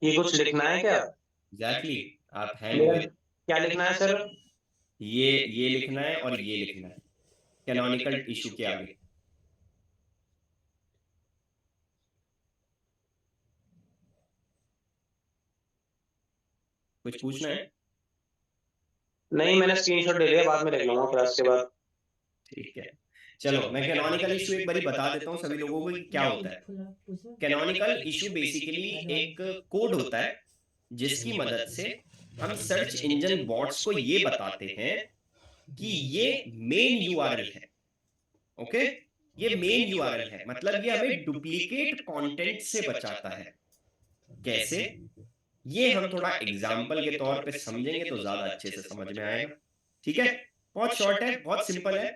ये कुछ लिखना है क्या? एग्जैक्टली, आप हैं मेरा मोहित। क्या लिखना है सर? ये लिखना है और ये लिखना है कैनोनिकल इशू के आगे। कुछ पूछना है? नहीं, मैंने स्क्रीनशॉट ले लिया, बाद में लिख लूंगा क्लास के बाद। ठीक है, चलो मैं कैनोनिकल इशू एक बारी बता देता हूँ सभी लोगों को कि क्या होता है। कैनोनिकल इशू बेसिकली एक कोड होता है जिसकी मदद से हम सर्च इंजन बॉट्स को ये बताते हैं कि ये मेन यूआरएल है। ओके, ये मेन यूआरएल है, मतलब ये हमें डुप्लीकेट कंटेंट से बचाता है। कैसे, ये हम थोड़ा एग्जाम्पल के तौर पे समझेंगे तो ज्यादा अच्छे से समझ में आएगा। ठीक है, बहुत शॉर्ट है, बहुत सिंपल है।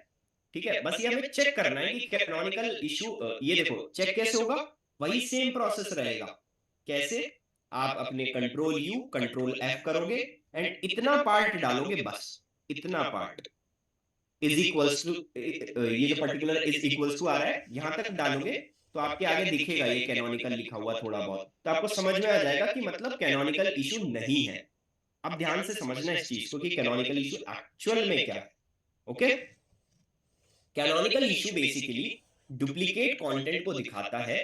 ठीक है, बस ये हमें चेक करना है कि कैनोनिकल इशू, ये देखो चेक कैसे होगा, वही सेम प्रोसेस रहेगा। कैसे, आप अपने कंट्रोल यू कंट्रोल एफ करोगे एंड इतना पार्ट डालोगे, बस इतना पार्ट इज इक्वल्स टू, ये जो पर्टिकुलर इज इक्वल्स टू आ रहा है यहां तक डालोगे तो आपके आगे दिखेगा ये कैनोनिकल लिखा हुआ थोड़ा बहुत, तो आपको समझ में आ जाएगा कि मतलब कैनोनिकल इशू नहीं है। अब ध्यान से समझना इस चीज को कि कैनोनिकल इशू एक्चुअल में क्या है। Okay, canonical issue basically duplicate content को दिखाता है।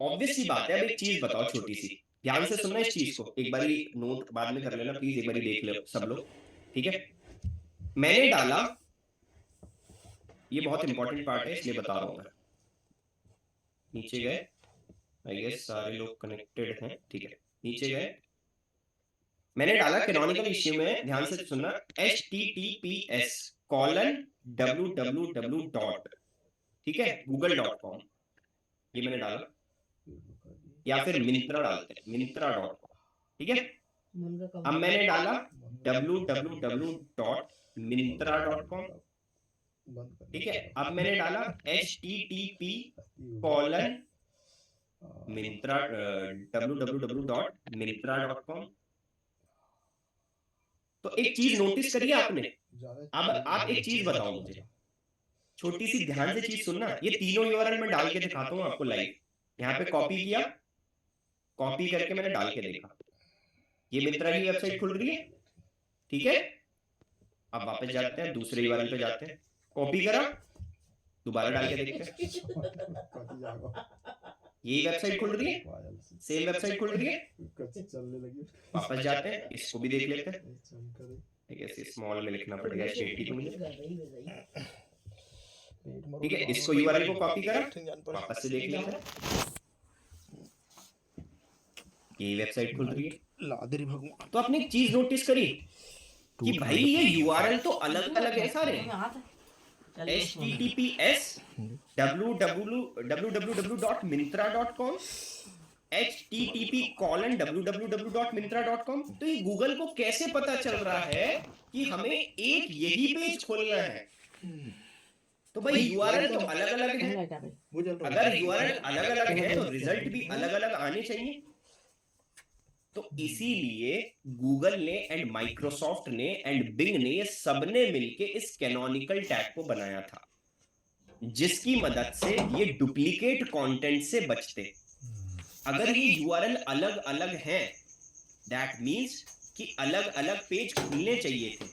ऑब्वियस सी बात है, अब एक चीज बताओ छोटी सी, ध्यान से सुनना इस चीज को, एक बारी नोट बाद में कर लेना प्लीज, एक बारी देख लो सब लोग। ठीक है, मैंने डाला, ये बहुत इंपॉर्टेंट पार्ट है इसलिए बता रहा हूं मैं। नीचे गए, आई गेस सारे लोग कनेक्टेड हैं। ठीक है, नीचे गए, मैंने डाला कैनोनिकल इश्यू में, ध्यान से सुनना, https://www. ठीक है, google.com, ये मैंने डाला, या फिर मिंत्रा डालते हैं, मिंत्रा.com। ठीक है, अब मैंने डाला www.mintra.com। ठीक है, अब मैंने डाला http://www.mintra.com। तो एक चीज नोटिस करिए आपने। अब आप एक चीज बताओ मुझे, छोटी सी ध्यान से चीज सुनना, ये तीनों यूआरएल मैं डाल के दिखाता हूँ आपको लाइव। यहाँ पे कॉपी किया, कॉपी करके मैंने डाल के देखा, ये मिंत्रा की वेबसाइट खुल रही है। ठीक है, अब वापस जाते हैं, दूसरे यूआरएल पे जाते हैं, कॉपी करा, दोबारा डाल के देखते हैं, यही वेबसाइट खुल रही है, सेम वेबसाइट खुल रही है, वापस जाते हैं, इसको भी देख लेते हैं। स्मॉल में लिखना पड़ेगा HTTP मुझे। ठीक है, इसको यूआरएल को कॉपी करा, वापस से देख लेते हैं, यही वेबसाइट खुल रही है। तो आपने एक चीज नोटिस करी कि भाई ये यूआरएल तो अलग अलग है सारे, https://www.mintra.com, http://www.mintra.com। तो ये गूगल को कैसे पता चल रहा है कि हमें एक यही पेज खोलना है? तो भाई यूआरएल तो अलग अलग है, अगर यूआरएल अलग अलग है तो रिजल्ट भी अलग अलग आने चाहिए। तो इसीलिए गूगल ने एंड माइक्रोसॉफ्ट ने एंड बिंग ने, ये सबने मिलके इस कैनोनिकल टैग को बनाया था, जिसकी मदद से ये डुप्लीकेट कंटेंट से बचते। अगर ये यूआरएल अलग अलग हैं, दैट मींस कि अलग अलग पेज खुलने चाहिए थे,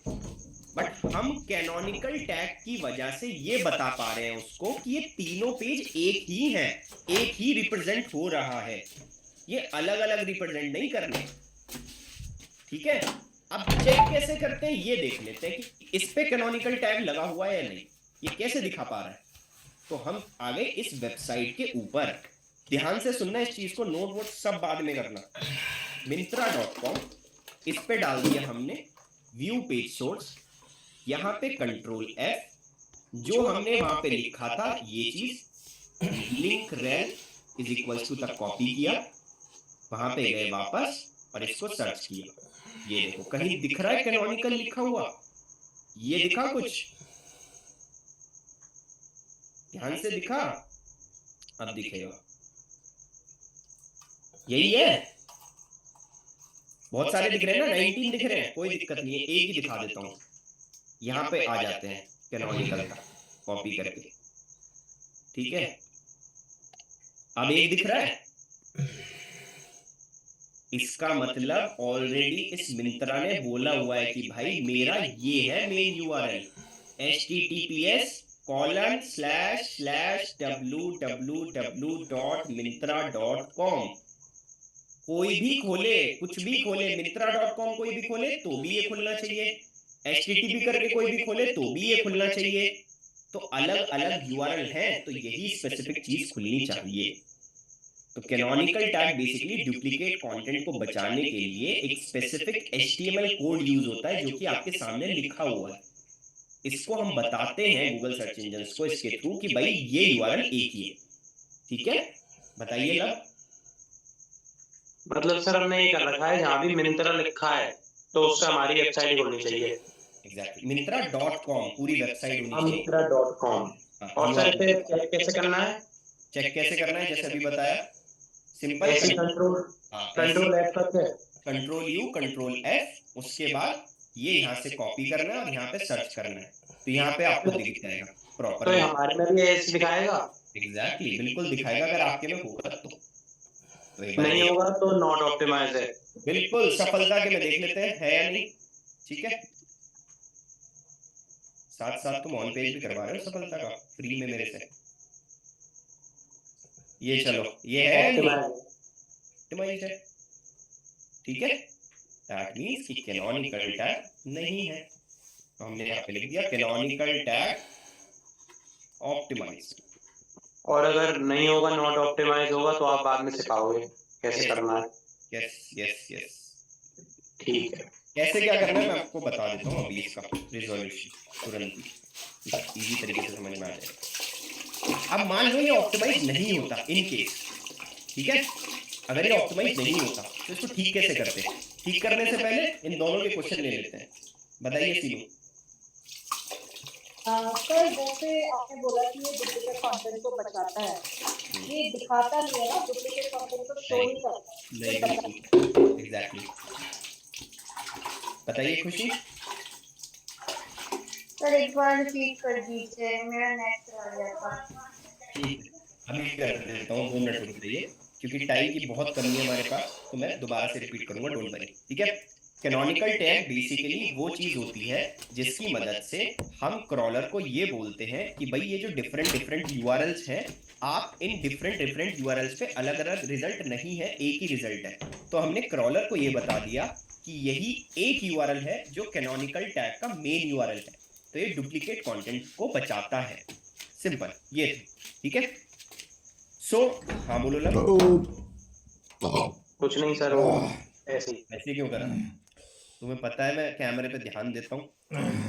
बट हम कैनोनिकल टैग की वजह से ये बता पा रहे हैं उसको कि ये तीनों पेज एक ही हैं, एक ही रिप्रेजेंट हो रहा है, ये अलग अलग रिप्रेजेंट नहीं करने। ठीक है, अब चेक कैसे करते हैं ये देख लेते हैं कि इस पे कैनोनिकल टैग लगा हुआ है या नहीं, ये कैसे दिखा पा रहा है। तो हम आ गए इस वेबसाइट के ऊपर, ध्यान से सुनना इस चीज को, नोट वोट सब बाद में करना। mintra.com, इस पे डाल दिया हमने व्यू पेज सोर्स, यहां पे कंट्रोल F, जो हमने वहां पे लिखा था ये चीज, link rel is equals to तक कॉपी किया, वहां पे गए वापस और इसको सर्च किया। ये देखो कहीं दिख रहा है कैनोनिकल लिखा हुआ, ये दिखा कुछ, ध्यान से दिखा, अब दिखेगा, यही है। बहुत सारे दिख रहे हैं ना, 19 दिख रहे हैं, कोई दिक्कत नहीं है, एक ही दिखा देता हूँ। यहाँ पे आ जाते हैं कैनोनिकल का कॉपी करके, ठीक है। अब एक दिख रहा है, इसका मतलब ऑलरेडी इस मिंत्रा ने बोला हुआ है कि भाई मेरा ये है मेन यूआरएल, https://www.myntra.com। कोई भी खोले, कुछ भी खोले, myntra.com कोई भी खोले तो भी ये खुलना चाहिए, http करके कोई भी खोले तो भी ये खुलना चाहिए। तो अलग अलग यूआरएल है तो यही स्पेसिफिक चीज खुलनी चाहिए। तो canonical tag basically duplicate content को बचाने के लिए एक स्पेसिफिक HTML कोड यूज होता है जो कि आपके सामने लिखा हुआ है। इसको हम बताते हैं गूगल सर्च इंजन को इसके थ्रू कि भाई ये यूआरएल एक ही है, ठीक है। बताइए लब। मतलब सर हमने ये कर रखा है जहाँ भी मिंत्रा लिखा है तो उससे हमारी वेबसाइट होनी चाहिए। एग्जैक्टली, myntra.com पूरी वेबसाइट होनी चाहिए। myntra.com। और सर इसे चेक कैसे करना है? चेक कैसे करना है जैसे अभी बताया, सिंपल कंट्रोल F करके, कंट्रोल यू कंट्रोल F, उसके बाद ये यहाँ से कॉपी करना है और यहाँ पे सर्च करना है, तो यहाँ पे आपको दिख जाएगा प्रॉपर। तो हमारे में भी ऐसे दिखाएगा? एग्जैक्टली, बिल्कुल दिखाएगा अगर आपके में होगा तो नहीं होगा तो नॉट ऑप्टिमाइज है। बिल्कुल सफलता के में देख लेते हैं है या नहीं, ठीक है। साथ साथ तुम ऑन पेज भी करवा रहे हो सफलता का फ्री में मेरे से। ये चलो, ये है ऑप्टिमाइज है, ठीक है। दैट मींस कि कैनोनिकल टैग नहीं है, तो हमने यहाँ पे लिख दिया कैनोनिकल टैग ऑप्टिमाइज। और अगर नहीं होगा, नॉट ऑप्टिमाइज होगा, तो आप बाद में सिखाओगे कैसे करना है। यस यस यस, ठीक है। कैसे क्या करना है मैं आपको बता देता हूँ अभी, इसका रिजोल्यूशन तुरंत ही इजी तरीके से समझ में आ जाएगा। अब मान लो ये ऑप्टिमाइज नहीं होता इन केस, ठीक है। अगर ये ऑप्टिमाइज नहीं होता तो इसको ठीक कैसे करते हैं? ठीक करने से पहले इन दोनों के क्वेश्चन ले लेते हैं। बताइए सीनू। सर जैसे आपने बोला कि ये डुप्लीकेट कंटेंट को बचाता है, ये दिखाता नहीं है ना, डुप्लीकेट कंटेंट को शो नहीं करता। नहीं, एग्जैक्टली। बताइए खुशी। सर एक बार रिपीट कर दीजिए, मेरा नेट चला गया था। ठीक है, अभी कर देता हूँ, 2 मिनट रुक जाइए क्योंकि टाइम की बहुत कमी है हमारे पास, तो मैं दोबारा से रिपीट करूंगा, डोंट वरी, ठीक है। कैनोनिकल टैग बेसिकली वो चीज होती है जिसकी मदद से हम क्रॉलर को ये बोलते हैं कि भाई ये जो डिफरेंट यूआरएल्स हैं, आप इन डिफरेंट यूआरएल्स पे अलग अलग रिजल्ट नहीं है, एक ही रिजल्ट है। तो हमने क्रॉलर को ये बता दिया कि यही एक यूआरएल है जो कैनोनिकल टैग का मेन यूआरएल है, तो ये डुप्लीकेट कंटेंट को बचाता है। सिंपल, ये ठीक है। सो हाँ बोलो लग। कुछ नहीं सर, वो ऐसे क्यों करा? तुम्हें पता है मैं कैमरे पे ध्यान देता हूँ।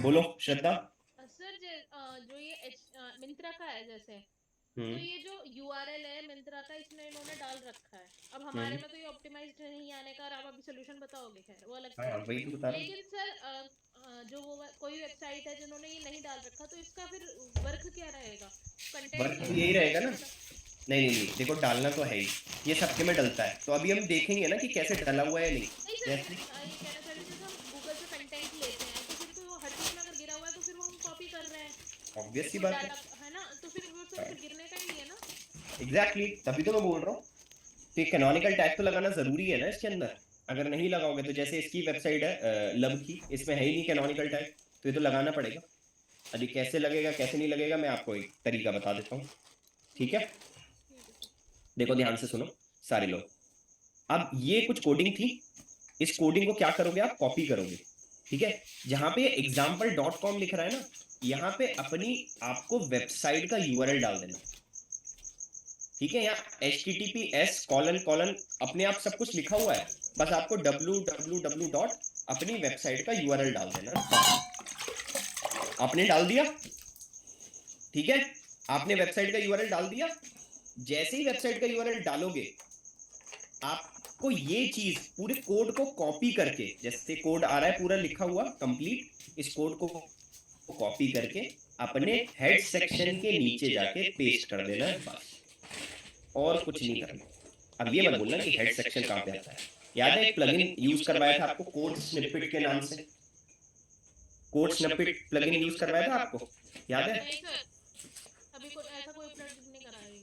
बोलो श्रद्धा। सर जो ये मिंत्रा का है जैसे, तो ये जो यूआरएल है मिंत्रा का, इसमें इन्होंने डाल रखा है। अब हमारे में तो ये ऑप्टिमाइज्ड नहीं आने का, और आप अभी सोल्यूशन बताओगे, खैर वो अलग हाँ, वही तो बता रहा हूँ। लेकिन सर जो वो कोई वेबसाइट है जिन्होंने ये नहीं डाल रखा, तो इसका फिर वर्क क्या रहेगा? वर्क तो यही रहेगा ना। नहीं देखो, डालना तो है ही, ये सबके में डलता है। तो अभी हम देखेंगे ना कि कैसे डाला हुआ है। नहीं सर, गूगल से कंटेंट लेते हैं तो फिर तो वो हर चीज में अगर गिरा हुआ है तो फिर वो हम कॉपी कर रहे हैं, ऑब्वियस सी बात है ना, तो फिर वो तो फिर गिरने का ही नहीं है ना। एग्जैक्टली, तभी तो मैं बोल रहा हूँ। तो ये कैनोनिकल टैग तो लगाना जरूरी है ना इसके अंदर। अगर नहीं लगाओगे तो जैसे इसकी वेबसाइट है लब की, इसमें है ही नहीं कैनोनिकल टैग, तो ये तो लगाना पड़ेगा। अभी कैसे लगेगा कैसे नहीं लगेगा मैं आपको एक तरीका बता देता हूँ, ठीक है। देखो ध्यान से सुनो सारे लोग। अब ये कुछ कोडिंग थी, इस कोडिंग को क्या करोगे आप? कॉपी करोगे, ठीक है। जहां पे example.com लिख रहा है ना, यहाँ पे अपनी आपको वेबसाइट का यूआरएल डाल देना, ठीक है। यहाँ https:// अपने आप सब कुछ लिखा हुआ है, बस आपको www. अपनी वेबसाइट का यूआरएल डाल देना। आपने डाल दिया, ठीक है। आपने वेबसाइट का यूआरएल डाल दिया। जैसे ही वेबसाइट का यूआरएल डालोगे, आपको ये चीज पूरे कोड को कॉपी करके, जैसे कोड आ रहा है पूरा लिखा हुआ कंप्लीट, इस कोड को कॉपी करके अपने हेड सेक्शन के नीचे जाके पेस्ट कर देना है, बस और कुछ नहीं करना। अब ये मत बोलना कि हेड सेक्शन कहाँ पे आता है, याद है एक प्लगइन यूज करवाया था आपको कोड स्निपेट के नाम से, कोड स्निपेट प्लगइन यूज करवाया था आपको, याद है? नहीं सर, अभी कोई ऐसा कोई प्रोजेक्ट नहीं करा है।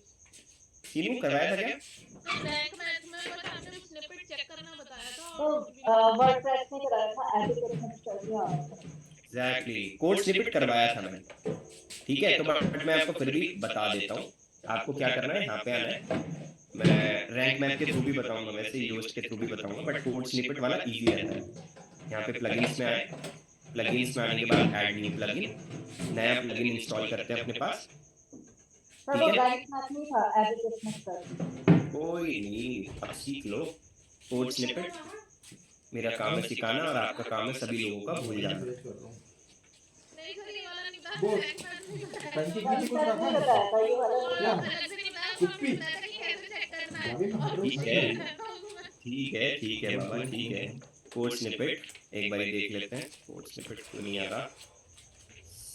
तीनों करवाया था क्या? तो रैंक मैच में बट आपने स्निपेट चेक करना बताया था तो और वर्डप्रेस में कराया था, एप्लीकेशन कर दिया। एग्जैक्टली, कोड स्निपेट करवाया था मैंने, ठीक है। तो बट मैं आपको फिर भी बता देता हूँ आपको क्या करना है। यहाँ पे आना है, मैं रैंक मैप के थ्रू भी बताऊंगा, वैसे यूएस्ट के थ्रू भी बताऊंगा, बट कोड स्निपेट वाला इजी रहता है। यहाँ पे प्लगइन्स में आए, प्लगइन्स में आने के बाद ऐड न्यू प्लगइन, नया प्लगइन इंस्टॉल करते हैं अपने पास, सर वो रैंक मैच नहीं था, एप्लीकेशन कर। कोई नहीं, अब सीख लो कोड स्निपेट। मेरा काम है सिखाना और आपका काम है सभी लोगों का भूल जाना। नहीं सर ये वाला नहीं था, रैंक मैच नहीं बताया। नहीं बताया था ये वाला। अलग से नहीं बताया, तो आपने बताया था कि कैसे चेक करना है। ठीक है ठीक है ठीक है बाबा, ठीक है। कोड स्निपेट एक बार देख लेते हैं, कोड स्निपेट क्यों नहीं आ रहा,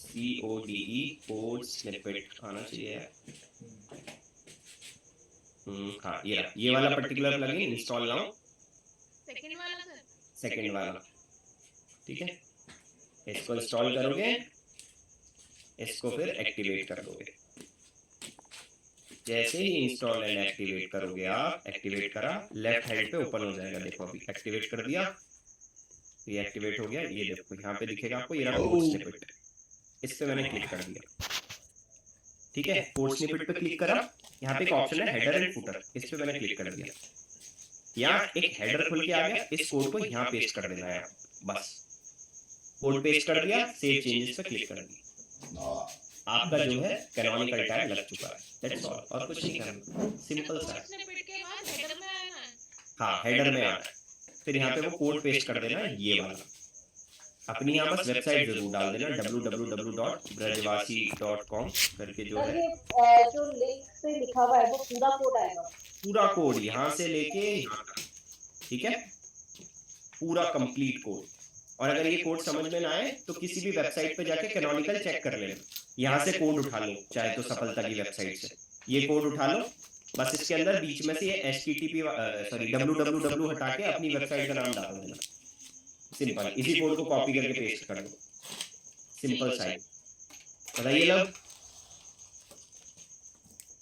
CODE कोड स्निपेट आना चाहिए यार। हाँ ये वाला particular plugin install now, second वाला सर, सेकंड वाला, ठीक है। इसको इंस्टॉल करोगे, इसको फिर एक्टिवेट कर दोगे। जैसे ही इंस्टॉल एंड एक्टिवेट करोगे आप, एक्टिवेट करा, लेफ्ट हैंड पे ओपन हो जाएगा, देखो अभी एक्टिवेट कर दिया, ये एक्टिवेट हो गया। ये देखो यहाँ पे दिखेगा आपको, ये रहा कोड स्निपेट, इस पे मैंने क्लिक कर दिया, ठीक है। कोड स्निपेट पे क्लिक करा, यहाँ पे एक ऑप्शन है हेडर एंड फुटर, इस पे मैंने क्लिक कर दिया। यहाँ एक हेडर खुल के आ गया, इस कोड को यहाँ पेस्ट कर देना है, बस कोड पेस्ट कर दिया, सेव चेंजेस पे क्लिक कर दिया, आपका जो है कैनोनिकल टैग लग चुका है, दैट्स ऑल, और कुछ नहीं करना, सिंपल सा। स्निपेट के बाद हेडर में आना है। हाँ हेडर में आना है, फिर यहाँ पे वो कोड पेस्ट कर देना है, ये वाला। अपनी यहाँ बस वेबसाइट जरूर डाल देना, www.brajvasi.com करके जो सर है, ये जो लिंक पे लिखा हुआ है वो पूरा कोड आएगा, पूरा कोड यहाँ से लेके यहाँ तक, ठीक है, पूरा कंप्लीट कोड। और अगर ये कोड समझ में ना आए तो किसी भी वेबसाइट पे जाके कैनोनिकल चेक कर लेना, यहाँ से कोड उठा लो, चाहे तो सफलता की वेबसाइट से ये कोड उठा लो, बस इसके अंदर बीच में से ये www हटा के अपनी वेबसाइट का नाम डाल देना, सिंपल। इसी कोड को कॉपी करके पेस्ट कर दो, सिंपल साइड। बताइए लोग।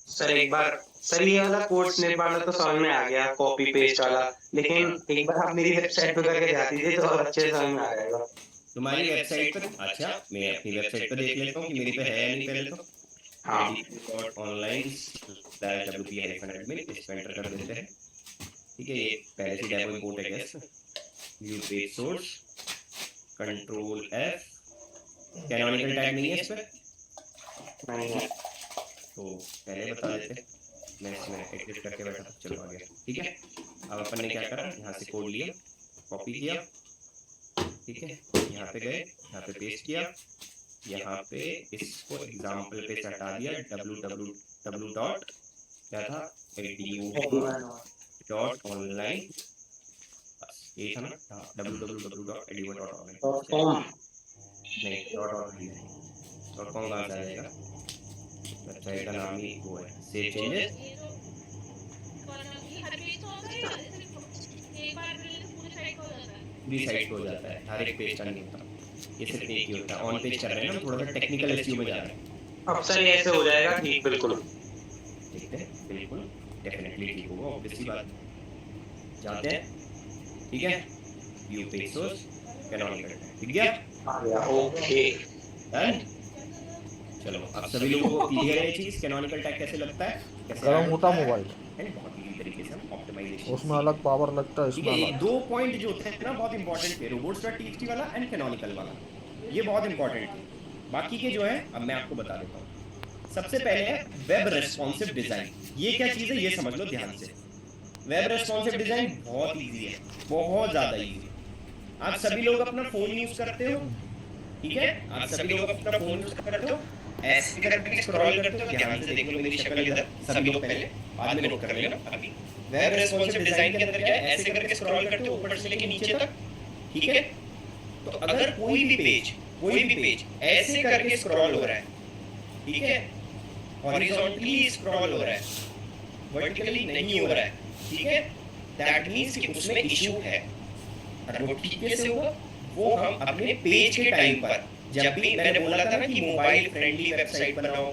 सर एक बार, सर ये वाला कोड स्निप वाला तो समझ में आ गया, कॉपी पेस्ट वाला, लेकिन एक बार आप मेरी वेबसाइट पे करके जाती थी तो अच्छे से समझ में आ जाएगा। तुम्हारी वेबसाइट पे, अच्छा मैं अपनी वेबसाइट पे देख लेता हूँ कि मेरी पे है या नहीं पहले तो। हाँ online/wp-admin इस पे एंटर कर देते हैं, ठीक है। ये पहले से डेमो इंपोर्ट है gas, view page source, control F, canonical tag नहीं है इस पे, नहीं है तो पहले बता देते, मैं इसमें एडिट करके बैठा, चलो आ गया, ठीक है। अब अपन ने क्या करा, यहाँ से कोड लिया, कॉपी किया, ठीक है, यहाँ पे गए, यहाँ पे पेस्ट किया, यहाँ पे इसको एग्जाम्पल पे हटा दिया, www. क्या था, edu.online, ये था ना, www.edu.online, नहीं .com कहाँ से आएगा, वेबसाइट का नाम ही वो है, सेव चेंजेस, ये जो कॉलम की हर पेज को होता है या सिर्फ एक बार फिर पूरी साइट को हो जाता है? पूरी साइट हो जाता है, हर एक पेज का नहीं होता, ये सिर्फ एक ही होता है। ऑन पेज कर रहे हैं ना, थोड़ा सा टेक्निकल एसईओ में जा रहे हैं। अब सर ये ऐसे हो जाएगा, ठीक बिल्कुल ठीक है, बिल्कुल डेफिनेटली ठीक होगा, ऑब्वियसली बात। जाते हैं, ठीक है, view page source, canonical tag, ठीक है, आ गया, ओके। डन। चलो अब सभी लोगों को क्लियर है ये चीज, कैनोनिकल टैग कैसे लगता है, कैसे गर्म होता मोबाइल, है, बहुत इजी तरीके से हम ऑप्टिमाइजेशन, उसमें अलग पावर लगता है, ठीक इसमें है। ये अलग। दो पॉइंट जो होते हैं ना बहुत इंपॉर्टेंट है, robots.txt वाला एंड कैनोनिकल वाला, ये बहुत इंपॉर्टेंट है। बाकी के जो है अब मैं आपको बता देता हूँ। सबसे पहले है वेब रेस्पॉन्सिव डिजाइन, ये क्या चीज है ये समझ लो ध्यान से। वेब रेस्पॉन्सिव डिजाइन बहुत इजी है, बहुत ज्यादा इजी। आप सभी लोग अपना फोन यूज करते हो, ठीक है, आप सभी लोग अपना फोन यूज करते हो, ऐसे करके स्क्रॉल करते हो, ध्यान से देख लो मेरी शक्ल इधर, सभी लोग पहले, बाद में नोट कर लेना। अभी वेब रेस्पॉन्सिव डिजाइन के अंदर क्या है, ऐसे करके स्क्रॉल करते हो ऊपर से लेके नीचे तक, ठीक है। तो अगर कोई भी पेज ऐसे करके स्क्रॉल हो रहा है, ठीक है, हॉरिजॉन्टली स्क्रॉल हो रहा है, वर्टिकली नहीं हो रहा है, ठीक है, दैट मींस कि उसमें इशू है। और वो ठीक कैसे होगा? वो हम अपने पेज के टाइम पर, जब भी मैंने बोला था ना कि मोबाइल फ्रेंडली वेबसाइट बनाओ,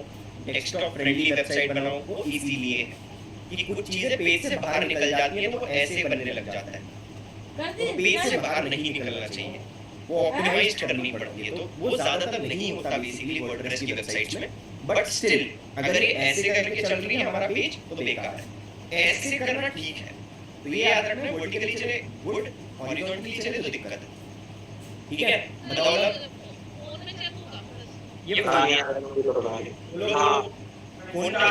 डेस्कटॉप फ्रेंडली वेबसाइट बनाओ, वो इसीलिए है कि कुछ चीजें पेज से बाहर निकल जाती हैं तो वो ऐसे बनने लग जाता है। तो पेज से बाहर नहीं निकलना चाहिए, वो ऑप्टिमाइज करनी पड़ती है। तो वो ज्यादातर नहीं होता बेसिकली वर्डप्रेस की वेबसाइट्स में, बट स्टिल अगर ये ऐसे करके चल रही है हमारा पेज तो बेकार है। ऐसे करना ठीक है। तो ये याद रखना, वर्टिकली चले गुड, हॉरिजॉन्टली चले तो दिक्कत है। ठीक है, बताओ फोन में चेक होगा ये फोन का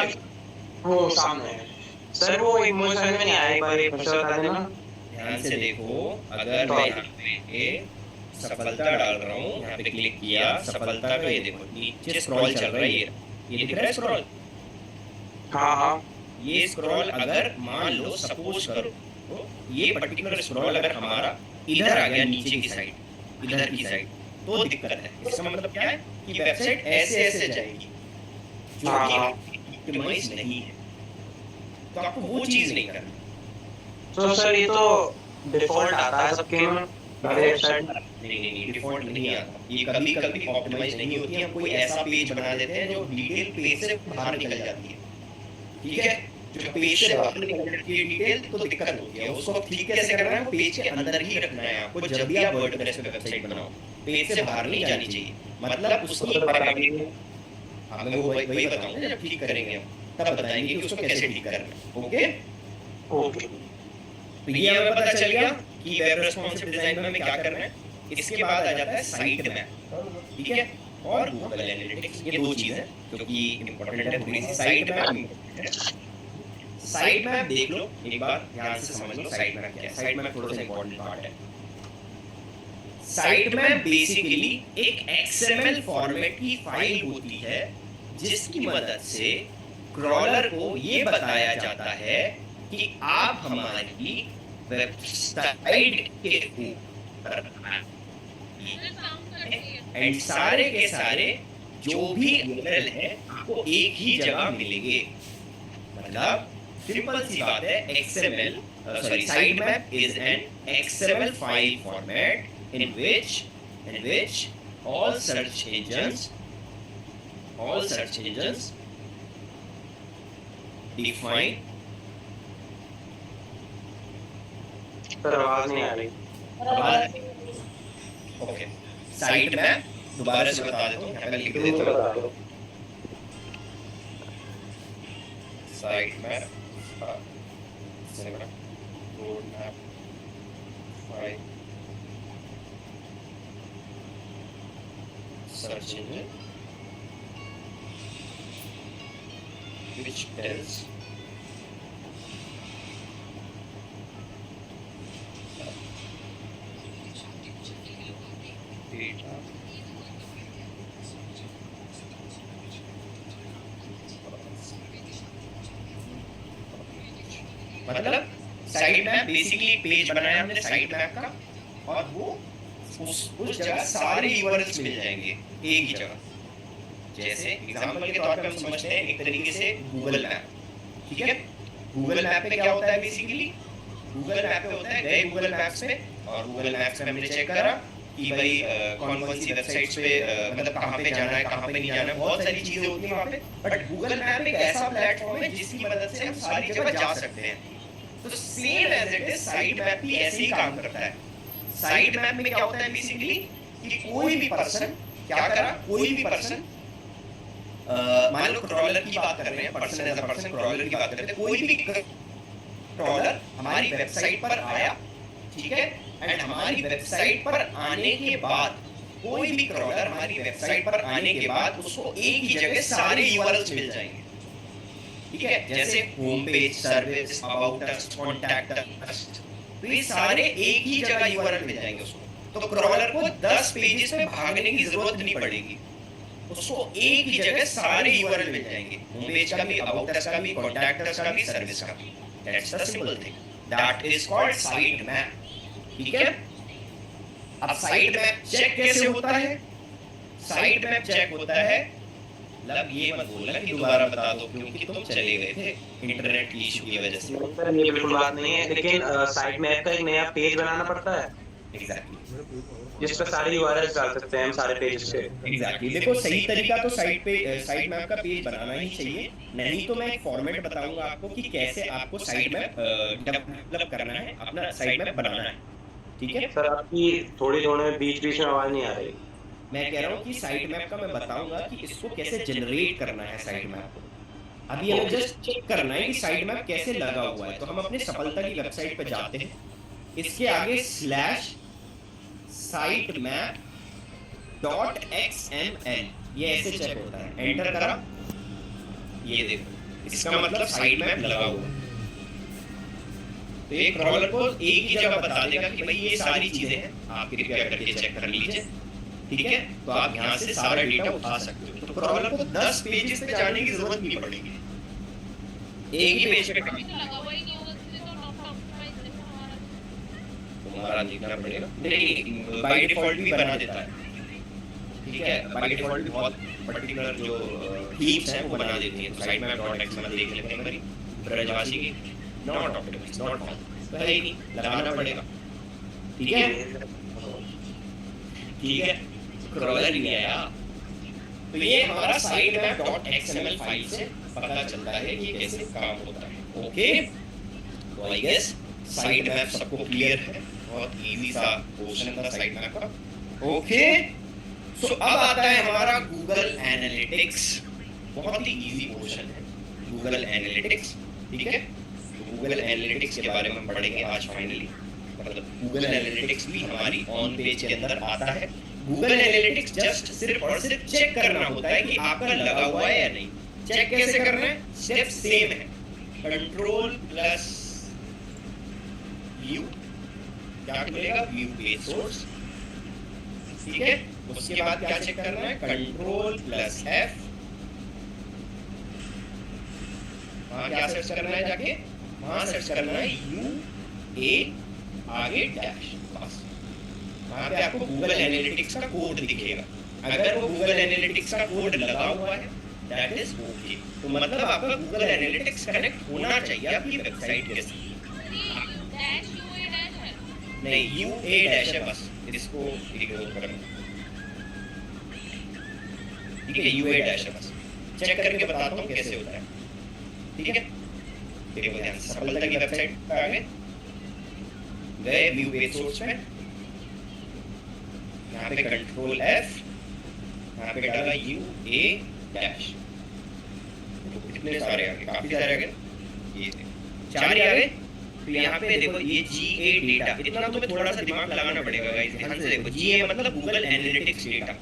वो सामने है सर, वो एक मुझे समझ में नहीं आया, एक बार एक फिर से बता देना। ध्यान से देखो, अगर मैं यहाँ पे सफलता डाल रहा हूँ, यहाँ पे क्लिक किया, सफलता का ये देखो नीचे स्क्रॉल चल रहा है, ये दिख रहा है स्क्रॉल। हाँ हाँ ये स्क्रॉल अगर मान लो सपोज करो तो ये पर्टिकुलर स्क्रॉल अगर हमारा इधर आ गया नीचे की साइड, इधर की साइड, तो दिक्कत है। इसका मतलब क्या है कि वेबसाइट ऐसे ऐसे जाएगी, जो कि ऑप्टिमाइज नहीं है। तो आपको वो चीज नहीं करनी। तो सर ये तो डिफॉल्ट आता है सबके में वेबसाइट। नहीं, डिफॉल्ट नहीं आता। ये कभी कभी ऑप्टिमाइज नहीं होती है। हम कोई ऐसा पेज बना देते हैं जो डिटेल पेज से बाहर निकल जाती है। ठीक है, जो पेज से बाहर निकल जाती है डिटेल तो दिक्कत होती है। उसको ठीक कैसे करना है? वो पेज के अंदर ही रखना है आपको। जब भी आप वर्डप्रेस पे वेबसाइट बनाओ, पेज से बाहर नहीं जानी चाहिए। मतलब उसकी हमें वो वही बताऊंगा जब ठीक करेंगे, हम तब बताएंगे कि उसको कैसे ठीक करना है। ओके ओके, तो ये हमें पता चल गया कि वेब रेस्पॉन्सिव डिजाइन में हमें क्या करना है। इसके बाद आ जाता है साइट मैप, ठीक है, और गूगल एनालिटिक्स। ये दो चीजें जो कि इंपॉर्टेंट है थोड़ी सी। साइट मैप, साइट मैप देख लो एक बार, ध्यान से समझ लो साइट मैप क्या है। साइट मैप थोड़ा सा इंपॉर्टेंट पार्ट है। साइट मैप बेसिकली एक XML फॉर्मेट की फाइल होती है जिसकी मदद से क्रॉलर को ये बताया जाता है कि आप हमारी वेबसाइट के ऊपर एंड सारे के सारे जो भी URL है आपको एक ही जगह मिलेंगे। मतलब सिंपल सी बात है, site map is an XML file format in which all search engines define। Sir आवाज नहीं आ रही। ओके, साइट मैप दोबारा से बता देता हूँ, यहाँ पे लिख देता हूँ। Site map road map file search engine which tells data मतलब साइट मैप बेसिकली पेज बनाया हमने साइट मैप का, और वो उस जगह सारे URLs मिल जाएंगे एक ही जगह। जैसे एग्जांपल के तौर पे हम समझते हैं एक तरीके से गूगल मैप। ठीक है, गूगल मैप पे क्या होता है बेसिकली? गूगल मैप पे होता है, गए गूगल मैप्स पे और गूगल मैप्स पे हमने चेक करा कि भाई कौन कौन सी वेबसाइट्स पे मतलब कहाँ पे जाना है, कहाँ पे नहीं जाना है, बहुत सारी चीजें होती हैं वहाँ पे। बट गूगल मैप एक ऐसा प्लेटफॉर्म है जिसकी मदद से हम सारी जगह जा सकते हैं। तो same as it is site map भी ऐसे ही काम करता है। साइट मैप में क्या होता है बेसिकली कि कोई भी पर्सन क्या करा, कोई भी पर्सन मान लो क्रॉलर की बात कर रहे हैं, person as a person crawler की बात करते हैं, कोई भी क्रॉलर हमारी वेबसाइट पर आया, ठीक है, एंड हमारी वेबसाइट पर आने के बाद कोई भी क्रॉलर हमारी वेबसाइट पर आने के बाद उसको एक ही जगह सारे URLs मिल जाएंगे। ठीक है, जैसे home page, service, about us, contact us, तो ये सारे एक ही जगह URL मिल जाएंगे उसको। तो क्रॉलर को 10 पेजेस में भागने की जरूरत नहीं पड़ेगी, उसको एक ही जगह सारे URL मिल जाएंगे, होम पेज का भी, अबाउट अस का भी, कॉन्टैक्ट अस का भी, सर्विस का भी। That's the simple thing, that is called site map. ठीक है, अब साइट मैप चेक कैसे होता है? साइट मैप चेक होता है मतलब ये मत बोलना कि दोबारा बता दो क्योंकि तुम चले गए थे इंटरनेट की इशू की वजह से। सर ये बिल्कुल बात नहीं है, लेकिन साइट मैप का एक नया पेज बनाना पड़ता है एग्जैक्टली जिस पर सारे यूआरएल्स डाल सकते हैं हम सारे पेजेस के। एग्जैक्टली देखो सही तरीका तो साइट मैप का पेज बनाना ही चाहिए, नहीं तो मैं एक फॉर्मेट बताऊंगा आपको कि कैसे आपको साइट मैप डेवलप करना है, अपना साइट मैप बनाना है, ठीक है। सर आपकी थोड़ी बीच बीच में आवाज नहीं आ रही। मैं कह रहा हूँ कि साइट मैप का मैं बताऊंगा कि इसको कैसे जनरेट करना है साइट मैप को। अभी हमें जस्ट चेक करना है कि साइट मैप कैसे लगा हुआ है, तो हम अपने सफलता की वेबसाइट पर जाते हैं, इसके आगे /sitemap.xml ये ऐसे चेक होता है, एंटर करा, ये देखो इसका मतलब साइट मैप लगा हुआ है। तो ये क्रॉलर को एक ही जगह बता देगा कि भाई ये सारी चीजें हैं, आप कृपया करके चेक कर लीजिए, ठीक है। तो आप यहाँ से सारा डेटा उठा सकते हो। तो क्रॉलर को 10 पेजेस पे जाने की जरूरत नहीं पड़ेगी, एक ही पेज पे लगा हुआ ही नहीं होगा तो नॉट ऑप्टिमाइज है हमारा। तुम्हारा देखना पड़ेगा। नहीं बाय डिफॉल्ट भी बना देता है, ठीक है। बाय डिफॉल्ट बहुत पर्टिकुलर जो थीम्स हैं वो बना देती है। तो साइट मैप.xml देख लेते हैं हमारी ब्रजवासी की, नॉट ऑप्टिमाइज, नॉट फाउंड, तो है ही नहीं, लगाना पड़ेगा, ठीक है ठीक है। क्रॉलर नहीं आया, तो ये हमारा साइट मैप.xml फाइल से पता चलता है कि कैसे काम होता है, ओके। तो आई गेस साइट मैप सबको क्लियर है, बहुत इजी सा क्वेश्चन था साइट मैप का, ओके। सो अब आता है हमारा गूगल एनालिटिक्स, बहुत ही इजी क्वेश्चन है गूगल एनालिटिक्स, ठीक है। तो गूगल एनालिटिक्स के बारे में हम पढ़ेंगे आज फाइनली, मतलब गूगल एनालिटिक्स भी हमारी ऑन पेज के अंदर आता है। गूगल एनालिटिक्स जस्ट सिर्फ और सिर्फ चेक करना होता है कि आपका लगा हुआ है या नहीं। चेक कैसे करना है, स्टेप सेम है, Ctrl+U, क्या मिलेगा, व्यू पेज सोर्स, ठीक है। उसके बाद क्या चेक करना है, Ctrl+F, वहां क्या सर्च करना है, जाके वहां सर्च करना है UA आगे डैश, बस वहां पे आपको गूगल एनालिटिक्स का कोड दिखेगा। अगर वो गूगल एनालिटिक्स का कोड लगा हुआ है दैट इज ओके, तो मतलब आपका गूगल एनालिटिक्स कनेक्ट होना चाहिए आपकी वेबसाइट के साथ। नहीं UA डैश है, बस इसको इग्नोर करें, ठीक है। UA डैश है, बस चेक करके बताता हूँ कैसे होता है, ठीक है। देखो ध्यान से, सफलता की वेबसाइट पे आ गए व्यू पेज सोर्स पे, यहाँ पे Ctrl+F, यहाँ पे डाला UA डैश, कितने सारे आ गए, काफी सारे आ गए, ये 4 ही आ गए। तो यहाँ पे देखो ये GA डेटा, इतना तुम्हें थोड़ा सा दिमाग लगाना पड़ेगा गाइस, ध्यान से देखो। GA मतलब गूगल एनालिटिक्स डेटा,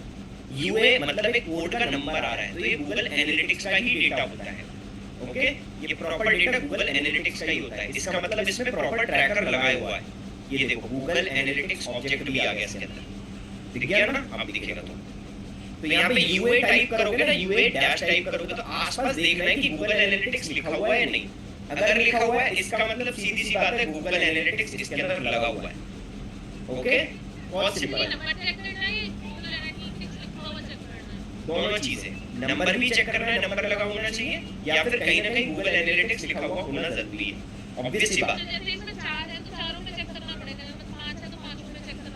UA मतलब एक कोड का नंबर आ रहा है, तो ये गूगल एनालिटिक्स का ही डेटा होता है, ओके। ये प्रॉपर डेटा गूगल एनालिटिक्स का ही होता है, इसका मतलब इसमें प्रॉपर ट्रैकर लगाया हुआ है। ये देखो गूगल एनालिटिक्स ऑब्जेक्ट भी आ गया इसके अंदर, दिख गया ना, आप भी दिखेगा। तो यहाँ पे UA टाइप करोगे ना, UA डैश टाइप करोगे तो आसपास देखना है कि गूगल एनालिटिक्स लिखा हुआ है या नहीं। अगर लिखा हुआ है इसका मतलब सीधी सी बात है गूगल एनालिटिक्स इसके अंदर लगा हुआ है, ओके। बहुत सिंपल है, दोनों चीजें, नंबर भी चेक करना है, नंबर लगा होना चाहिए, या फिर कहीं ना कहीं गूगल एनालिटिक्स लिखा हुआ होना जरूरी है, ऑब्वियस सी बात।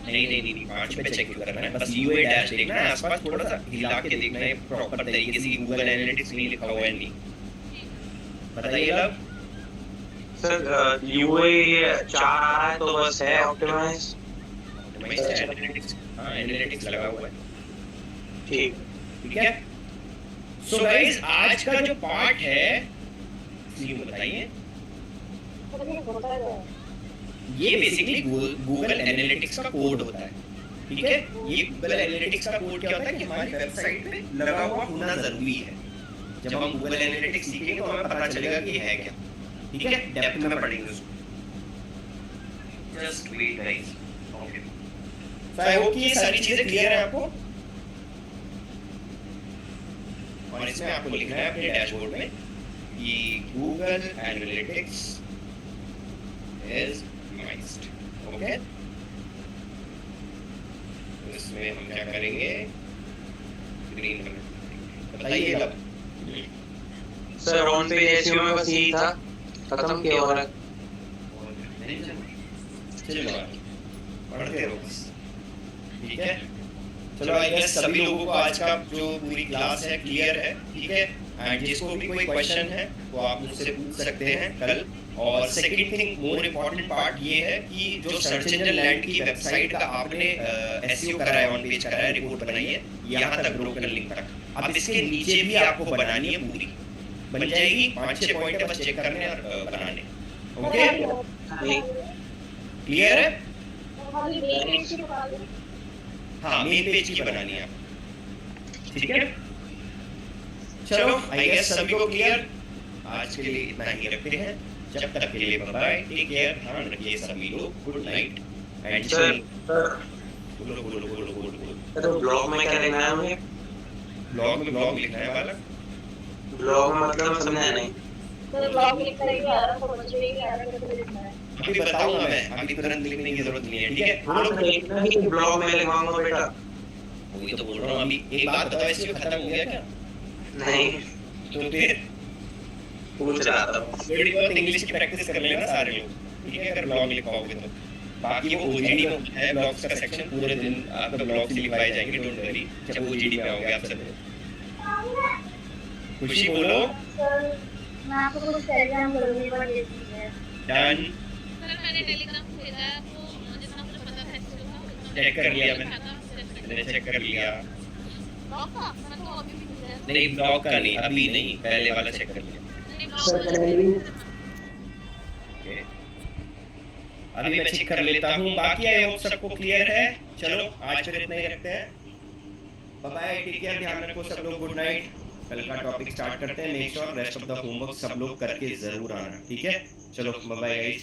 नहीं 5 पे चेक क्यों करना है, बस UA डैश देखना है, आसपास थोड़ा सा हिला के देखना है प्रॉपर तरीके से गूगल एनालिटिक्स नहीं लिखा हुआ है नहीं। बताइए अब सर UA 4 आ रहा है तो बस है ऑप्टिमाइज एनालिटिक्स, हां एनालिटिक्स लगा हुआ है, ठीक है। सो गाइस आज का जो पार्ट है ये बताइए, ये बेसिकली गूगल एनालिटिक्स का कोड होता है, ठीक है। ये गूगल एनालिटिक्स का कोड क्या होता है कि हमारी वेबसाइट पे लगा हुआ होना जरूरी है। जब हम गूगल एनालिटिक्स सीखेंगे तो हमें पता चलेगा कि है क्या, ठीक है। डेप्थ में पढ़ेंगे उसको, just wait guys, okay. So I hope कि ये सारी चीजें क्लियर है आपको, और इसमें आपको लिखना है अपने डैशबोर्ड में कि Google Analytics is optimized, okay. तो इसमें हम क्या करेंगे, ग्रीन कलर बताइए अब। सर ऑन पेज एसईओ में बस यही था, खत्म किया हो रहा है। चलो पढ़ते रहो बस, ठीक है। चलो आई गेस सभी लोगों को आज का जो पूरी क्लास है क्लियर है, ठीक है। एंड जिसको भी कोई क्वेश्चन है वो आप मुझसे पूछ सकते हैं कल। और second thing more important part ये है कि जो सर्च इंजन लैंड की वेबसाइट का आपने एसईओ करा है, ऑन पेज करा है, रिपोर्ट बनाई है यहाँ तक ब्रोकन लिंक तक, अब इसके नीचे भी आपको बनानी है, पूरी बन जाएगी। 5-6 पॉइंट है बस चेक करने और बनाने। ओके क्लियर है? हाँ मेन पेज की बनानी है, ठीक है। चलो आई गेस सभी को क्लियर। आज के लिए इतना ही रखते हैं, जब तक के लिए बाय बाय, टेक केयर, ध्यान रखिए सभी लोग, गुड नाइट। एंड सर बोलो तो ब्लॉग में क्या लिखना है हमें? ब्लॉग लिखना है बालक। ब्लॉग में मतलब समझा नहीं। तो ब्लॉग लिख करेंगे यार, तो बच्चे भी यार करके लिखना है। अभी बताऊंगा मैं, अभी तुरंत लिखने की जरूरत नहीं है, ठीक है। हाँ तो लिखना ही ब्लॉग में लिखवाऊंगा बेटा। वही तो बोल रहा हूँ। अभी एक बात बताओ, इससे खत्म हो गया क्या? नहीं तो फिर पूछ रहा था। थोड़ी बहुत इंग्लिश की प्रैक्टिस कर लेना सारे लोग, ठीक है, अगर ब्लॉग लिख पाओगे तो। बाकी वो ओजीडी में है ब्लॉग्स का सेक्शन, पूरे दिन आपका ब्लॉग से लिखवाए जाएंगे, डोंट वरी। जब ओजीडी में आओगे आप सब खुशी बोलो। सर मैं आपको कुछ टेलीग्राम करूंगी पर ये चीज है डन, सर मैंने टेलीग्राम भेजा है, आपको जितना मुझे पता है इसके ऊपर चेक कर लिया मैंने चेक कर लिया। ब्लॉग का मैं तो अभी भी भेजा है। नहीं ब्लॉग का नहीं, अभी नहीं, पहले वाला चेक कर लिया। नहीं, सर ब्लॉग पहले ओके अभी मैं चेक कर लेता हूँ। बाकी आई होप सबको क्लियर है। चलो आज फिर इतना ही रखते हैं, बाय बाय, टेक केयर, ध्यान रखो सब लोग, गुड नाइट। कल का टॉपिक स्टार्ट करते हैं, make sure rest of the homework सब लोग करके जरूर आना, ठीक है। चलो बाय बाय गाइस।